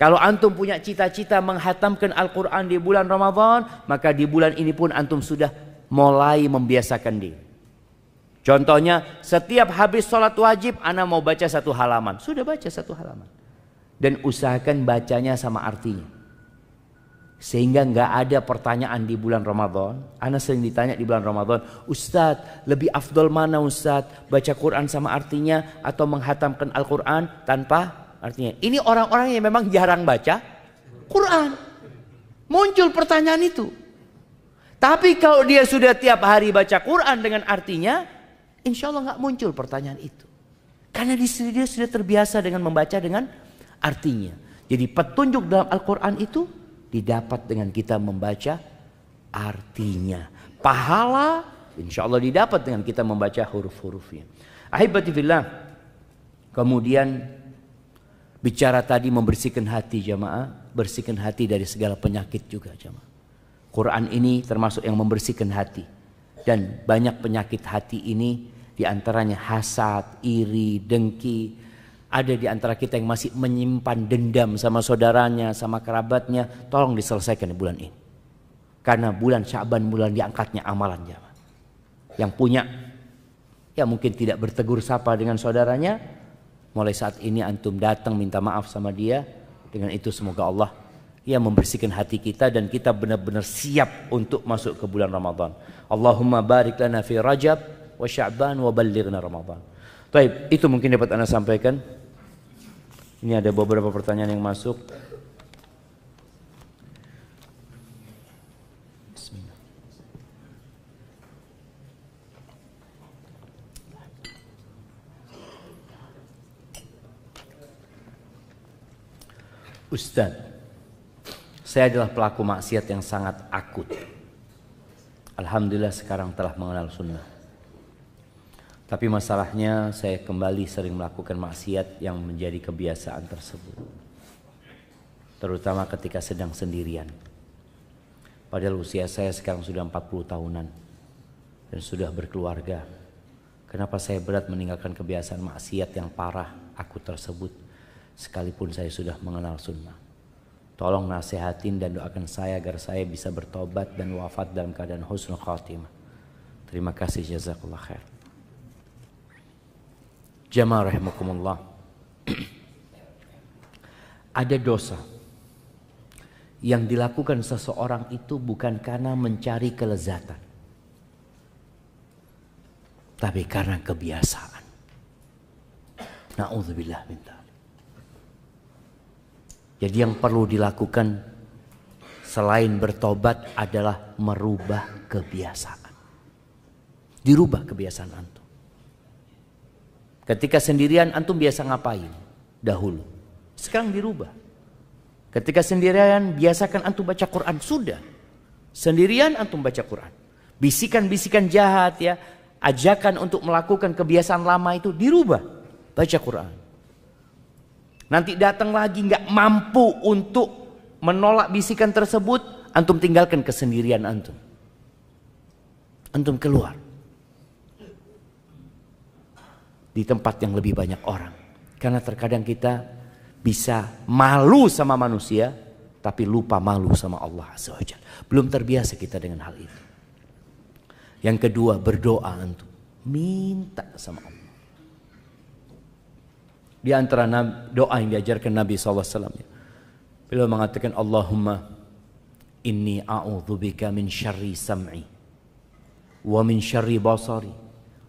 S1: Kalau antum punya cita-cita menghatamkan Al-Quran di bulan Ramadan, maka di bulan ini pun antum sudah mulai membiasakan diri. Contohnya, setiap habis sholat wajib, ana mau baca 1 halaman. Sudah baca 1 halaman. Dan usahakan bacanya sama artinya. Sehingga nggak ada pertanyaan di bulan Ramadan. Ana sering ditanya di bulan Ramadan, Ustadz, lebih afdol mana Ustadz? Baca Quran sama artinya atau menghatamkan Al-Quran tanpa artinya? Ini orang-orang yang memang jarang baca Quran. Muncul pertanyaan itu. Tapi kalau dia sudah tiap hari baca Quran dengan artinya, insya Allah nggak muncul pertanyaan itu. Karena dia sudah terbiasa dengan membaca dengan artinya. Jadi petunjuk dalam Al-Quran itu didapat dengan kita membaca artinya. Pahala insya Allah didapat dengan kita membaca huruf-hurufnya. Ahibati fillah. Kemudian bicara tadi membersihkan hati jamaah. Bersihkan hati dari segala penyakit juga jamaah. Quran ini termasuk yang membersihkan hati. Dan banyak penyakit hati ini diantaranya hasad, iri, dengki. Ada di antara kita yang masih menyimpan dendam sama saudaranya, sama kerabatnya. Tolong diselesaikan di bulan ini. Karena bulan Sya'ban bulan diangkatnya amalan jamaah. Yang punya ya mungkin tidak bertegur sapa dengan saudaranya. Mulai saat ini antum datang minta maaf sama dia. Dengan itu semoga Allah ya membersihkan hati kita dan kita benar-benar siap untuk masuk ke bulan Ramadan. Allahumma barik lana fi Rajab wa Sya'ban wa ballighna Ramadan. Baik, itu mungkin dapat Anda sampaikan. Ini ada beberapa pertanyaan yang masuk. Bismillah. Ustaz, saya adalah pelaku maksiat yang sangat akut. Alhamdulillah sekarang telah mengenal sunnah. Tapi masalahnya saya kembali sering melakukan maksiat yang menjadi kebiasaan tersebut. Terutama ketika sedang sendirian. Padahal usia saya sekarang sudah 40 tahunan. Dan sudah berkeluarga. Kenapa saya berat meninggalkan kebiasaan maksiat yang parah akut tersebut. Sekalipun saya sudah mengenal sunnah. Tolong nasihatin dan doakan saya agar saya bisa bertobat dan wafat dalam keadaan husnul khatimah. Terima kasih, jazakallah khair. Jamaah rahimakumullah. Ada dosa yang dilakukan seseorang itu bukan karena mencari kelezatan, tapi karena kebiasaan. Na'udzubillah min dzalik. Jadi yang perlu dilakukan selain bertobat adalah merubah kebiasaan. Dirubah kebiasaan antum. Ketika sendirian antum biasa ngapain? Dahulu. Sekarang dirubah. Ketika sendirian biasakan antum baca Quran. Sudah. Sendirian antum baca Quran. Bisikan-bisikan jahat ya. Ajakan untuk melakukan kebiasaan lama itu dirubah. Baca Quran. Nanti datang lagi nggak mampu untuk menolak bisikan tersebut, antum tinggalkan kesendirian antum. Antum keluar di tempat yang lebih banyak orang. Karena terkadang kita bisa malu sama manusia, tapi lupa malu sama Allah Azza wa Jalla. Belum terbiasa kita dengan hal itu. Yang kedua, berdoa antum. Minta sama Allah. Di antara doa yang diajarkan Nabi SAW. Beliau mengatakan, Allahumma inni a'udzubika min syarri sam'i. Wa min syarri basari.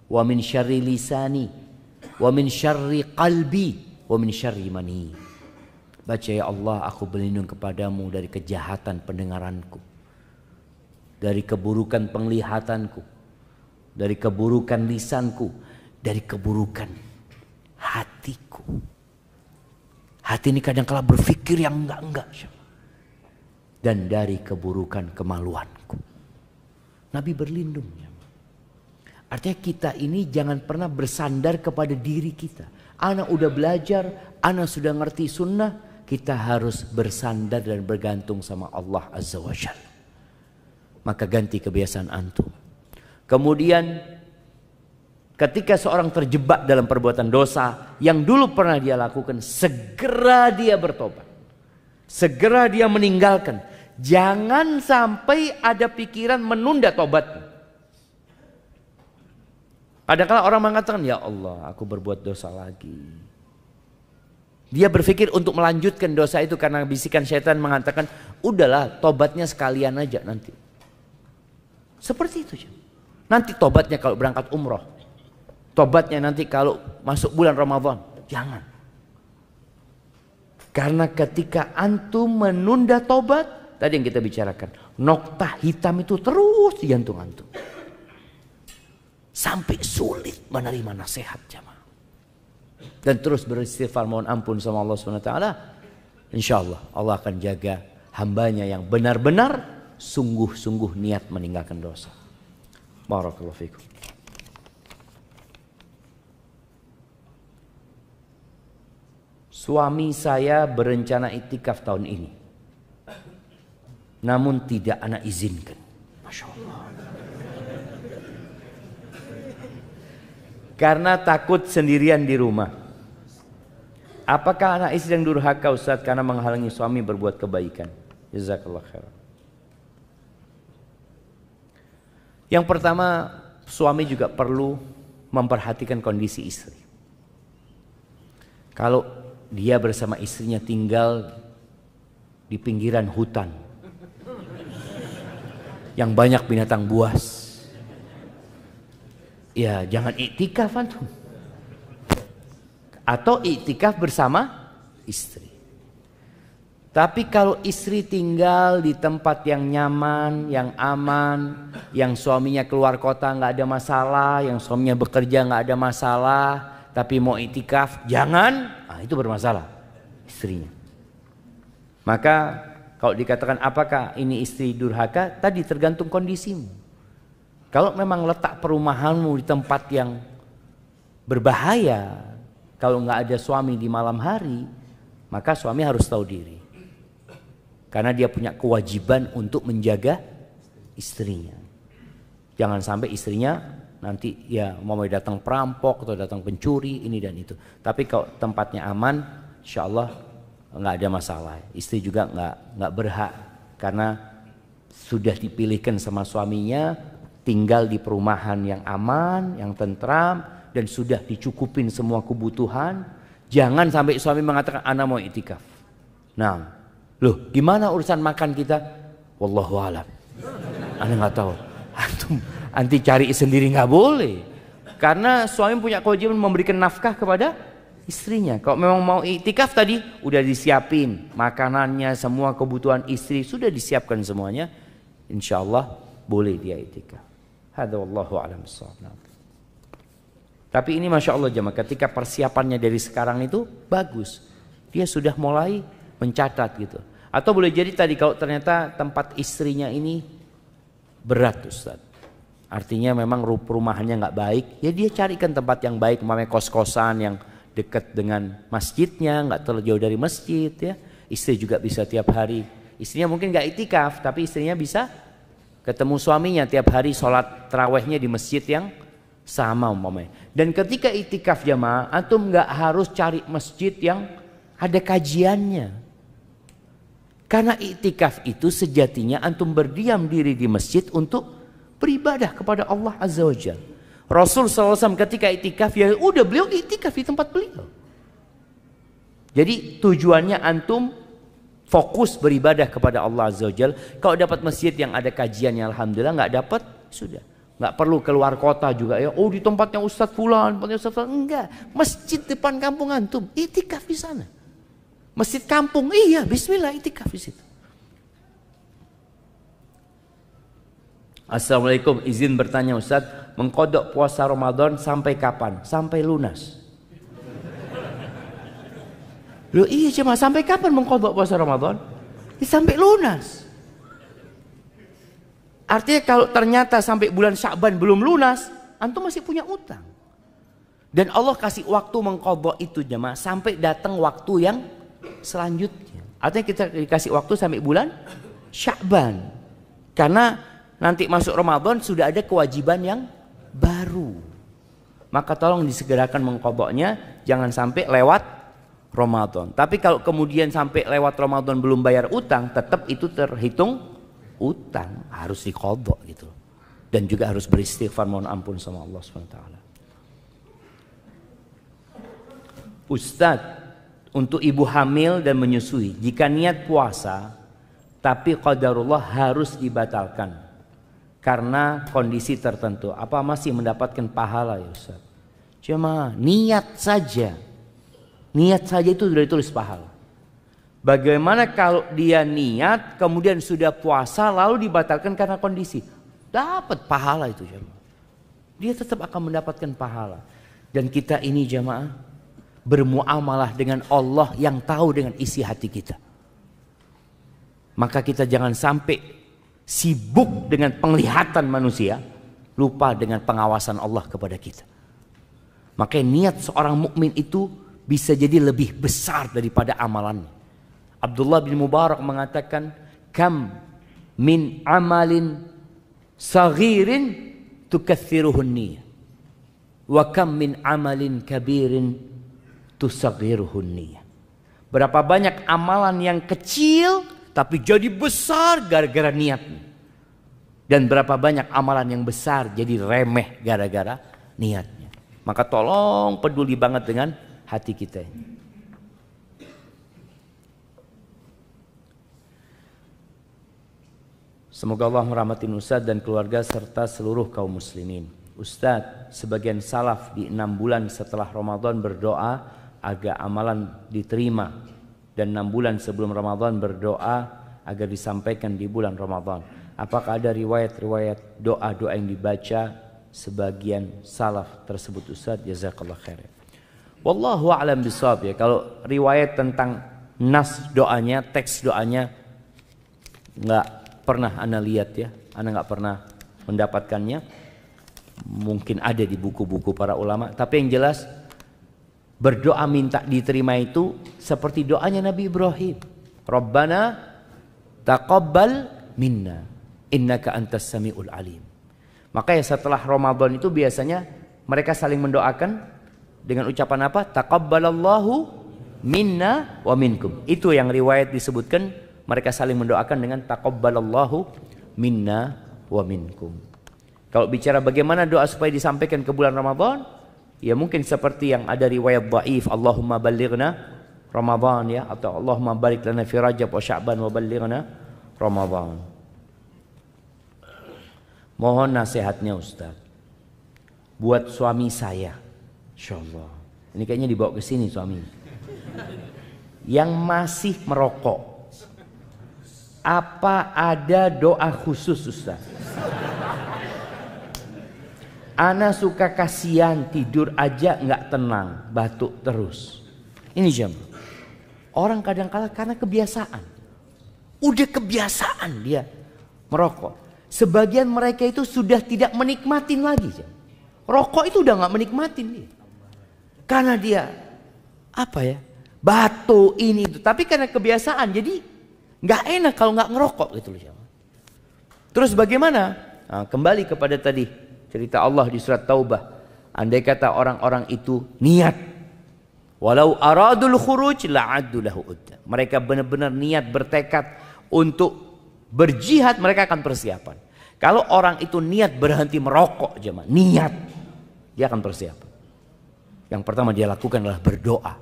S1: Wa min syarri lisani. Wa min syarri qalbi. Wa min syarri mani. Baca, ya Allah, aku berlindung kepadamu dari kejahatan pendengaranku. Dari keburukan penglihatanku. Dari keburukan lisanku. Dari keburukan hatiku. Hati ini kadang-kala berpikir yang enggak-enggak. Dan dari keburukan kemaluanku. Nabi berlindung. Artinya kita ini jangan pernah bersandar kepada diri kita. Ana udah belajar, ana sudah ngerti sunnah. Kita harus bersandar dan bergantung sama Allah Azza wa Jalla. Maka ganti kebiasaan antum. Kemudian ketika seorang terjebak dalam perbuatan dosa yang dulu pernah dia lakukan, segera dia bertobat. Segera dia meninggalkan. Jangan sampai ada pikiran menunda tobatnya. Kadang-kadang orang mengatakan, ya Allah, aku berbuat dosa lagi. Dia berpikir untuk melanjutkan dosa itu karena bisikan syaitan mengatakan, udahlah tobatnya sekalian aja nanti. Seperti itu. Nanti tobatnya kalau berangkat umroh. Tobatnya nanti kalau masuk bulan Ramadan. Jangan. Karena ketika antum menunda tobat, tadi yang kita bicarakan, Noktah hitam itu terus di jantung antum. Sampai sulit menerima nasihat jamaah. Dan terus beristighfar mohon ampun sama Allah SWT. Insya Allah Allah akan jaga hambanya yang benar-benar sungguh-sungguh niat meninggalkan dosa. Barakallahu fikum. Suami saya berencana iktikaf tahun ini. Namun tidak ana izinkan. Masya Allah. Karena takut sendirian di rumah. Apakah anak istri yang durhaka Ustaz karena menghalangi suami berbuat kebaikan? Jazakallah khairan. Yang pertama, suami juga perlu memperhatikan kondisi istri. Kalau dia bersama istrinya tinggal di pinggiran hutan yang banyak binatang buas, ya jangan iktikaf antum. Atau iktikaf bersama istri. Tapi kalau istri tinggal di tempat yang nyaman, yang aman, yang suaminya keluar kota nggak ada masalah, yang suaminya bekerja nggak ada masalah, tapi mau iktikaf jangan, itu bermasalah istrinya. Maka kalau dikatakan apakah ini istri durhaka, tadi tergantung kondisimu. Kalau memang letak perumahanmu di tempat yang berbahaya, kalau nggak ada suami di malam hari, maka suami harus tahu diri. Karena dia punya kewajiban untuk menjaga istrinya. Jangan sampai istrinya nanti ya mau datang perampok atau datang pencuri ini dan itu. Tapi kalau tempatnya aman, insya Allah nggak ada masalah. Istri juga nggak berhak karena sudah dipilihkan sama suaminya tinggal di perumahan yang aman, yang tentram dan sudah dicukupin semua kebutuhan. Jangan sampai suami mengatakan ana mau iktikaf. Nah, loh gimana urusan makan kita? Wallahu alam. Ana nggak tahu. Anti cari sendiri nggak boleh. Karena suami punya kewajiban memberikan nafkah kepada istrinya. Kalau memang mau iktikaf tadi udah disiapin makanannya, semua kebutuhan istri sudah disiapkan semuanya. Insya Allah boleh dia iktikaf. Hadza wallahu a'lam bissawab. Tapi ini masya Allah jemaah, ketika persiapannya dari sekarang itu bagus. Dia sudah mulai mencatat gitu. Atau boleh jadi tadi kalau ternyata tempat istrinya ini berat Ustaz. Artinya memang perumahannya nggak baik, ya dia carikan tempat yang baik, umpamanya kos-kosan yang dekat dengan masjidnya, nggak terlalu jauh dari masjid ya. Istri juga bisa tiap hari. Istrinya mungkin nggak iktikaf, tapi istrinya bisa ketemu suaminya tiap hari sholat tarawehnya di masjid yang sama umpamanya. Dan ketika iktikaf jamaah, antum nggak harus cari masjid yang ada kajiannya. Karena iktikaf itu sejatinya antum berdiam diri di masjid untuk beribadah kepada Allah Azza wa Jalla. Rasul SAW ketika iktikaf ya udah beliau iktikaf di tempat beliau. Jadi tujuannya antum fokus beribadah kepada Allah Azza wa Jalla. Kalau dapat masjid yang ada kajiannya alhamdulillah, nggak dapat sudah. Nggak perlu keluar kota juga ya. Oh di tempatnya Ustadz Fulan, tempatnya Ustadz Fulan. Enggak. Masjid depan kampung antum, iktikaf di sana. Masjid kampung, iya bismillah iktikaf di situ. Assalamualaikum, izin bertanya Ustadz, mengkodok puasa Ramadan sampai kapan? Sampai lunas. Loh iya cuma sampai kapan mengkodok puasa Ramadan? Ya, sampai lunas. Artinya kalau ternyata sampai bulan Sya'ban belum lunas, antum masih punya utang. Dan Allah kasih waktu mengkodok itu jemaah sampai datang waktu yang selanjutnya. Artinya kita dikasih waktu sampai bulan Sya'ban. Karena nanti masuk Ramadan sudah ada kewajiban yang baru. Maka tolong disegerakan mengkodoknya, jangan sampai lewat Ramadan. Tapi kalau kemudian sampai lewat Ramadan belum bayar utang, tetap itu terhitung utang, harus dikodok gitu. Dan juga harus beristighfar mohon ampun sama Allah SWT. Ustadz, untuk ibu hamil dan menyusui, jika niat puasa tapi qadarullah harus dibatalkan karena kondisi tertentu, apa masih mendapatkan pahala ya Ustaz? Cuma niat saja itu sudah ditulis pahala. Bagaimana kalau dia niat kemudian sudah puasa lalu dibatalkan karena kondisi? Dapat pahala itu jemaah. Dia tetap akan mendapatkan pahala. Dan kita ini jemaah bermuamalah dengan Allah yang tahu dengan isi hati kita. Maka kita jangan sampai sibuk dengan penglihatan manusia, lupa dengan pengawasan Allah kepada kita. Makanya niat seorang mukmin itu bisa jadi lebih besar daripada amalannya. Abdullah bin Mubarak mengatakan, kam min amalin saghirin tukatsiruhun niyah, wa kam min amalin kabirin tusaghiruhun niyah. Berapa banyak amalan yang kecil tapi jadi besar gara-gara niatnya. Dan berapa banyak amalan yang besar jadi remeh gara-gara niatnya. Maka tolong peduli banget dengan hati kita ini. Semoga Allah merahmati Ustadz dan keluarga serta seluruh kaum muslimin. Ustadz, sebagian salaf di 6 bulan setelah Ramadan berdoa agar amalan diterima. Dan 6 bulan sebelum Ramadan berdoa agar disampaikan di bulan Ramadan. Apakah ada riwayat-riwayat doa-doa yang dibaca sebagian salaf tersebut Ustadz? Jazakallah khair. Wallahu a'lam bishawab ya. Kalau riwayat tentang nas doanya, teks doanya nggak pernah ana lihat ya. Ana nggak pernah mendapatkannya. Mungkin ada di buku-buku para ulama. Tapi yang jelas berdoa minta diterima itu seperti doanya Nabi Ibrahim. Rabbana taqabbal minna innaka antas samiul alim. Makanya setelah Ramadan itu biasanya mereka saling mendoakan dengan ucapan apa? Taqabbalallahu minna wa minkum. Itu yang riwayat disebutkan mereka saling mendoakan dengan taqabbalallahu minna wa minkum. Kalau bicara bagaimana doa supaya disampaikan ke bulan Ramadan, ya mungkin seperti yang ada riwayat dhaif, Allahumma ballighna Ramadan ya, atau Allahumma barik lana fi Rajab wa Sya'ban wa ballighna Ramadan. Mohon nasihatnya Ustaz. Buat suami saya, insyaallah. Ini kayaknya dibawa ke sini suami. Yang masih merokok. Apa ada doa khusus Ustaz? Ana suka kasihan, tidur aja nggak tenang, batuk terus. Ini jam. Orang kadang-kala karena kebiasaan. Udah kebiasaan dia merokok. Sebagian mereka itu sudah tidak menikmatin lagi. Jam. Rokok itu udah nggak menikmatin dia. Karena dia apa ya? Batuk ini itu. Tapi karena kebiasaan jadi nggak enak kalau nggak ngerokok gitu loh. Jam. Terus bagaimana? Nah, kembali kepada tadi. Cerita Allah di surat Taubah. Andai kata orang-orang itu niat. Walau aradul khuruj la'addu lahu udda. Mereka benar-benar niat bertekad untuk berjihad, mereka akan persiapan. Kalau orang itu niat berhenti merokok jemaah, niat, dia akan persiapan. Yang pertama dia lakukan adalah berdoa.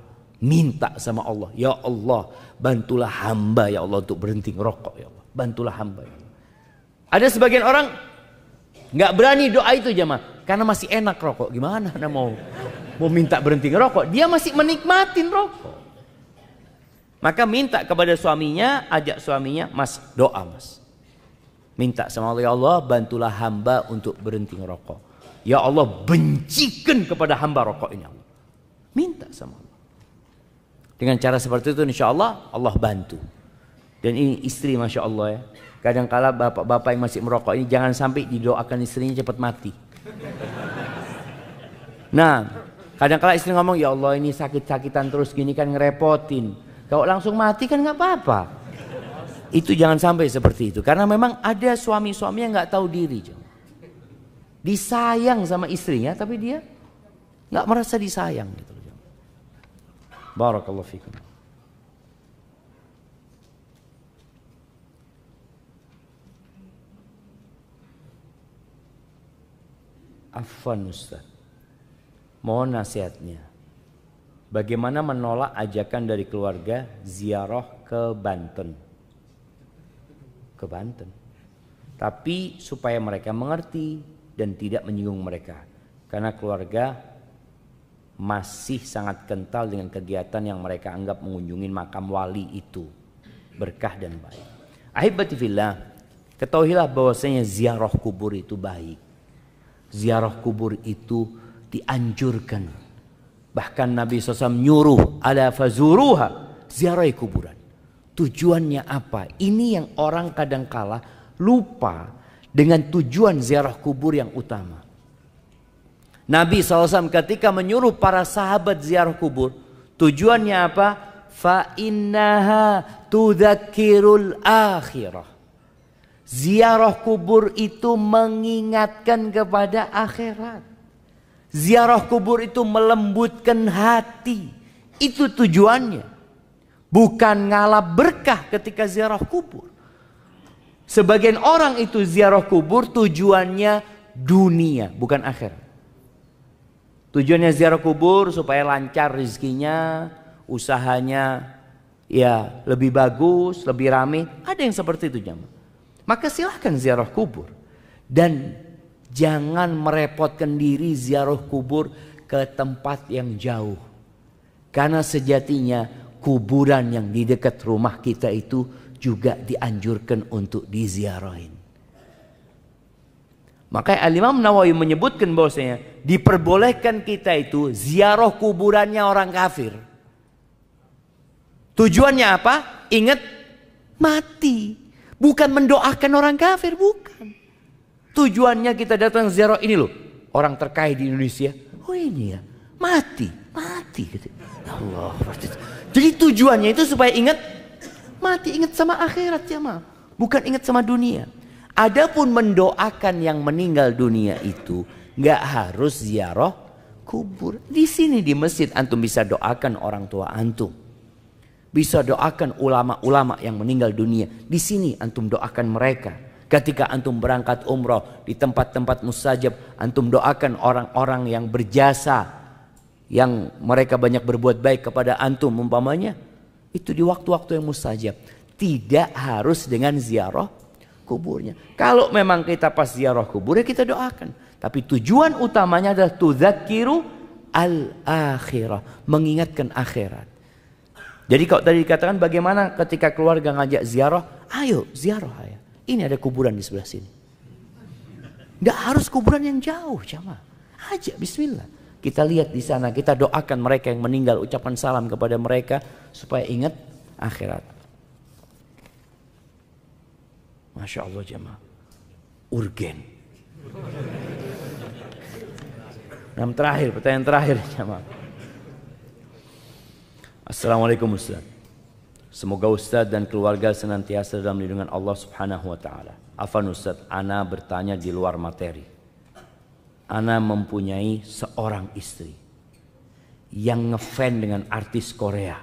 S1: Minta sama Allah. Ya Allah, bantulah hamba ya Allah untuk berhenti merokok ya Allah. Bantulah hamba ya Allah. Ada sebagian orang nggak berani doa itu jemaah karena masih enak rokok. Gimana anda mau minta berhenti ngerokok? Dia masih menikmatin rokok. Maka minta kepada suaminya, ajak suaminya, mas doa mas. Minta sama Allah, ya Allah bantulah hamba untuk berhenti ngerokok. Ya Allah bencikan kepada hamba rokok ini Allah. Minta sama Allah. Dengan cara seperti itu insya Allah Allah bantu. Dan ini istri masya Allah ya. Kadang-kala bapak-bapak yang masih merokok ini jangan sampai didoakan istrinya cepat mati. Nah, kadang-kala istri ngomong, ya Allah ini sakit-sakitan terus gini kan ngerepotin. Kalau langsung mati kan nggak apa-apa. Itu jangan sampai seperti itu. Karena memang ada suami-suami yang nggak tahu diri. Disayang sama istrinya tapi dia nggak merasa disayang. Barakallahu fikum. Afwan Ustaz, mohon nasihatnya. Bagaimana menolak ajakan dari keluarga ziarah ke Banten? Ke Banten. Tapi supaya mereka mengerti dan tidak menyinggung mereka. Karena keluarga masih sangat kental dengan kegiatan yang mereka anggap mengunjungi makam wali itu berkah dan baik. Ahibati fillah, ketahuilah bahwasanya ziarah kubur itu baik. Ziarah kubur itu dianjurkan. Bahkan Nabi SAW nyuruh, ala fazuruha, ziarahi kuburan. Tujuannya apa? Ini yang orang kadangkala lupa dengan tujuan ziarah kubur yang utama. Nabi SAW ketika menyuruh para sahabat ziarah kubur, tujuannya apa? Fa innaha tudzakirul akhirah. Ziarah kubur itu mengingatkan kepada akhirat. Ziarah kubur itu melembutkan hati. Itu tujuannya. Bukan ngalap berkah ketika ziarah kubur. Sebagian orang itu ziarah kubur tujuannya dunia, bukan akhirat. Tujuannya ziarah kubur supaya lancar rezekinya, usahanya ya lebih bagus, lebih ramai. Ada yang seperti itu jamaah. Maka silahkan ziarah kubur. Dan jangan merepotkan diri ziarah kubur ke tempat yang jauh. Karena sejatinya kuburan yang di dekat rumah kita itu juga dianjurkan untuk diziarahin. Maka Al-Imam Nawawi menyebutkan bahwasanya diperbolehkan kita itu ziarah kuburannya orang kafir. Tujuannya apa? Ingat mati. Bukan mendoakan orang kafir, bukan. Tujuannya kita datang ziarah ini loh. Orang terkaya di Indonesia. Oh ini ya, mati gitu. Allah. Jadi tujuannya itu supaya ingat mati, ingat sama akhirat jemaah. Bukan ingat sama dunia. Adapun mendoakan yang meninggal dunia itu nggak harus ziarah kubur. Di sini di masjid antum bisa doakan orang tua antum. Bisa doakan ulama-ulama yang meninggal dunia. Di sini antum doakan mereka. Ketika antum berangkat umroh di tempat-tempat mustajab, antum doakan orang-orang yang berjasa, yang mereka banyak berbuat baik kepada antum umpamanya. Itu di waktu-waktu yang mustajab. Tidak harus dengan ziarah kuburnya. Kalau memang kita pas ziarah kubur ya kita doakan. Tapi tujuan utamanya adalah tudzakiru al-akhirah, mengingatkan akhirat. Jadi kalau tadi dikatakan bagaimana ketika keluarga ngajak ziarah, ayo ziarah ya. Ini ada kuburan di sebelah sini. Nggak harus kuburan yang jauh, jamaah. Ajak bismillah. Kita lihat di sana, kita doakan mereka yang meninggal, ucapan salam kepada mereka supaya ingat akhirat. Masya Allah jemaah, urgen. Pertanyaan terakhir jemaah. Assalamualaikum Ustaz. Semoga Ustaz dan keluarga senantiasa dalam lindungan Allah Subhanahu wa taala. Afan Ustaz, ana bertanya di luar materi. Ana mempunyai seorang istri yang ngefans dengan artis Korea.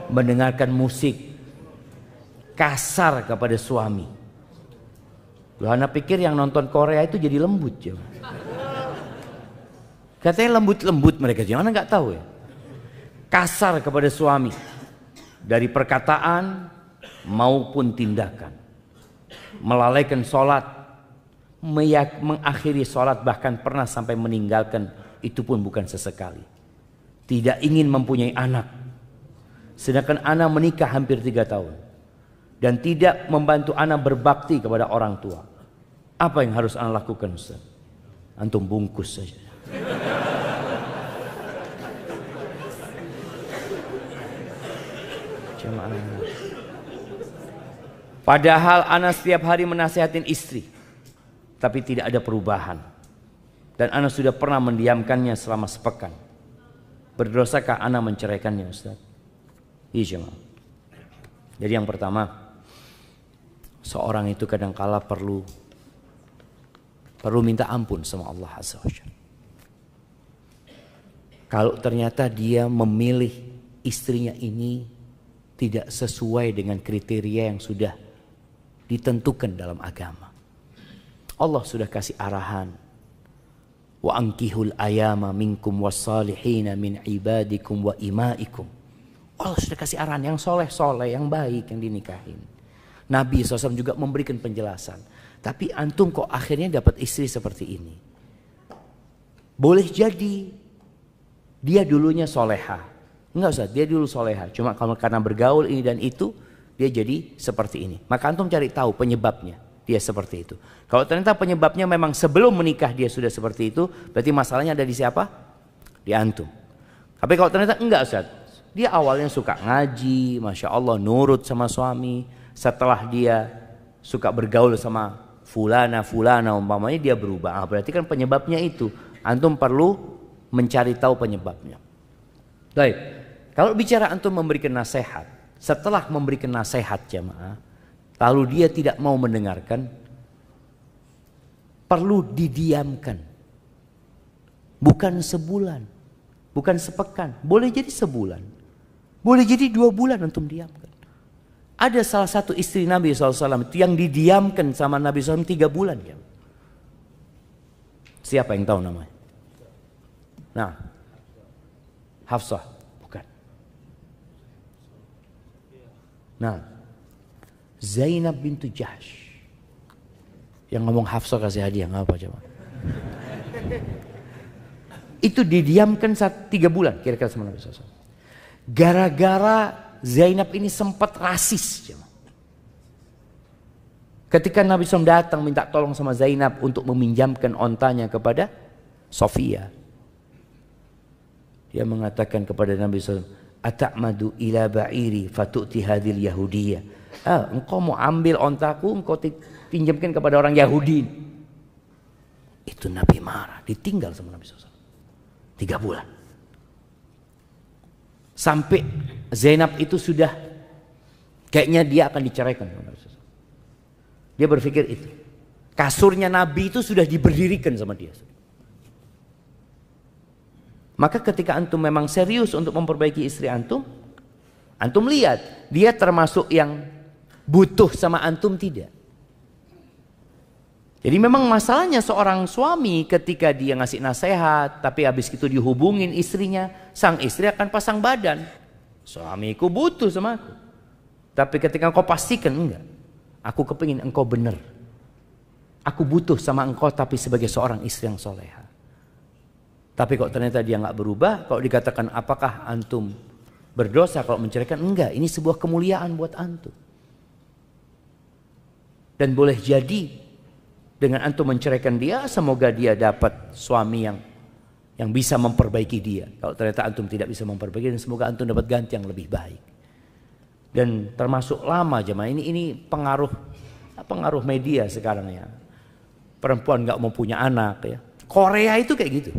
S1: Mendengarkan musik, kasar kepada suami. Loh, ana pikir yang nonton Korea itu jadi lembut ya. Katanya lembut-lembut mereka, gimana nggak tahu ya. Kasar kepada suami dari perkataan maupun tindakan. Melalaikan sholat, mengakhiri sholat, bahkan pernah sampai meninggalkan, itu pun bukan sesekali. Tidak ingin mempunyai anak. Sedangkan anak menikah hampir 3 tahun. Dan tidak membantu anak berbakti kepada orang tua. Apa yang harus anak lakukan Ustaz? Antum bungkus saja. Padahal anak setiap hari menasihatin istri, tapi tidak ada perubahan. Dan anak sudah pernah mendiamkannya selama sepekan. Berdosakah anak menceraikannya Ustaz? Iya jemaah. Jadi yang pertama, seorang itu kadangkala perlu minta ampun sama Allah Azza wa Jalla. Kalau ternyata dia memilih istrinya ini tidak sesuai dengan kriteria yang sudah ditentukan dalam agama. Allah sudah kasih arahan. Wa ankihul ayama minkum wassalihina min ibadikum wa imaikum. Allah sudah kasih arahan yang soleh-soleh, yang baik, yang dinikahin. Nabi SAW juga memberikan penjelasan. Tapi antum kok akhirnya dapat istri seperti ini? Boleh jadi dia dulunya soleha. Enggak usah, dia dulu soleha. Cuma kalau karena bergaul ini dan itu, dia jadi seperti ini. Maka antum cari tahu penyebabnya. Dia seperti itu. Kalau ternyata penyebabnya memang sebelum menikah dia sudah seperti itu, berarti masalahnya ada di siapa? Di antum. Tapi kalau ternyata enggak Ustaz, dia awalnya suka ngaji, Masya Allah, nurut sama suami. Setelah dia suka bergaul sama fulana umpamanya dia berubah. Berarti kan penyebabnya itu. Antum perlu mencari tahu penyebabnya. Baik, kalau bicara antum memberikan nasihat, setelah memberikan nasihat jamaah, lalu dia tidak mau mendengarkan, perlu didiamkan. Bukan sebulan, bukan sepekan, boleh jadi sebulan, boleh jadi 2 bulan antum diamkan. Ada salah satu istri Nabi SAW itu yang didiamkan sama Nabi SAW 3 bulan. Ya. Siapa yang tahu namanya? Nah, Hafsah, bukan. Nah, Zainab bintu Jahsh. Yang ngomong Hafsah kasih hadiah, nggak apa coba. Itu didiamkan 3 bulan kira-kira sama Nabi SAW. Gara-gara Zainab ini sempat rasis. Ketika Nabi SAW datang minta tolong sama Zainab untuk meminjamkan ontanya kepada Sofia. Dia mengatakan kepada Nabi SAW, "Ata'madu ila ba'iri fatu'ti hadhil yahudiyah." Engkau mau ambil ontaku, engkau pinjamkan kepada orang Yahudi. Itu Nabi marah, ditinggal sama Nabi SAW 3 bulan. Sampai Zainab itu sudah kayaknya dia akan diceraikan. Dia berpikir itu. Kasurnya Nabi itu sudah diberdirikan sama dia. Maka ketika antum memang serius untuk memperbaiki istri antum, antum lihat dia termasuk yang butuh sama antum tidak. Jadi memang masalahnya seorang suami ketika dia ngasih nasihat, tapi habis itu dihubungin istrinya, sang istri akan pasang badan. Suamiku butuh sama aku. Tapi ketika engkau pastikan enggak, aku kepingin engkau benar. Aku butuh sama engkau tapi sebagai seorang istri yang soleha. Tapi kok ternyata dia nggak berubah, kalau dikatakan apakah antum berdosa kalau menceraikan? Enggak, ini sebuah kemuliaan buat antum. Dan boleh jadi dengan antum menceraikan dia, semoga dia dapat suami yang bisa memperbaiki dia. Kalau ternyata antum tidak bisa memperbaiki, dan semoga antum dapat ganti yang lebih baik. Dan termasuk lama jemaah ini pengaruh media sekarang ya. Perempuan nggak mau punya anak ya. Korea itu kayak gitu.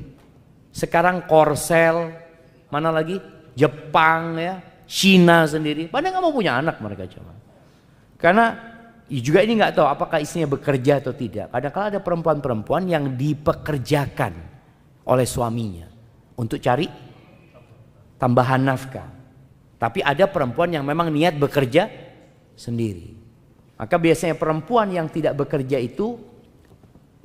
S1: Sekarang Korsel, mana lagi? Jepang ya, Cina sendiri. Padahal nggak mau punya anak mereka cuma. Karena juga ini nggak tahu apakah istrinya bekerja atau tidak. Kadang-kadang ada perempuan-perempuan yang dipekerjakan oleh suaminya untuk cari tambahan nafkah. Tapi ada perempuan yang memang niat bekerja sendiri. Maka biasanya perempuan yang tidak bekerja itu,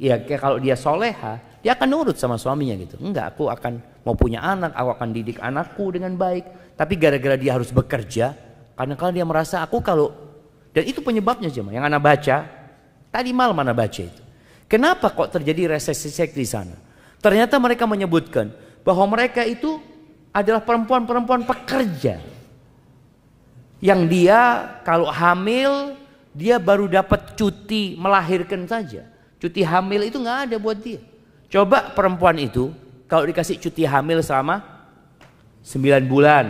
S1: ya kalau dia soleha, dia akan nurut sama suaminya gitu. Enggak, aku akan mau punya anak, aku akan didik anakku dengan baik. Tapi gara-gara dia harus bekerja, kadang-kadang dia merasa aku kalau, dan itu penyebabnya jemaah. Yang anak baca, tadi malam anak baca itu. Kenapa kok terjadi resesi seks di sana? Ternyata mereka menyebutkan bahwa mereka itu adalah perempuan-perempuan pekerja. Yang dia kalau hamil, dia baru dapat cuti melahirkan saja. Cuti hamil itu nggak ada buat dia. Coba perempuan itu kalau dikasih cuti hamil selama 9 bulan,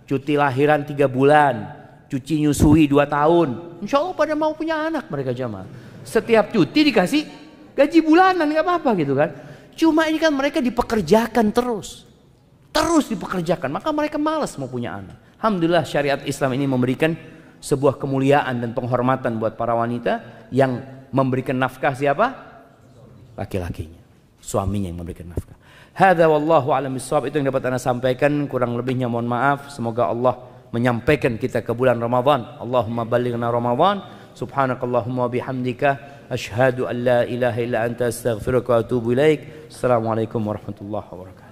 S1: cuti lahiran 3 bulan, cuti nyusui 2 tahun, insya Allah pada mau punya anak mereka jamaah. Setiap cuti dikasih gaji bulanan, nggak apa-apa gitu kan. Cuma ini kan mereka dipekerjakan terus dipekerjakan, maka mereka malas mau punya anak. Alhamdulillah syariat Islam ini memberikan sebuah kemuliaan dan penghormatan buat para wanita yang memberikan nafkah siapa? Laki-lakinya, suaminya yang memberikan nafkah. Hadza wallahu a'lam bissawab. Itu yang dapat Anda sampaikan, kurang lebihnya mohon maaf. Semoga Allah menyampaikan kita ke bulan Ramadan. Allahumma ballighna Ramadan. Subhanakallahumma bihamdika asyhadu an la ilaha illa anta astaghfiruka wa atubu ilaik. Assalamualaikum warahmatullahi wabarakatuh.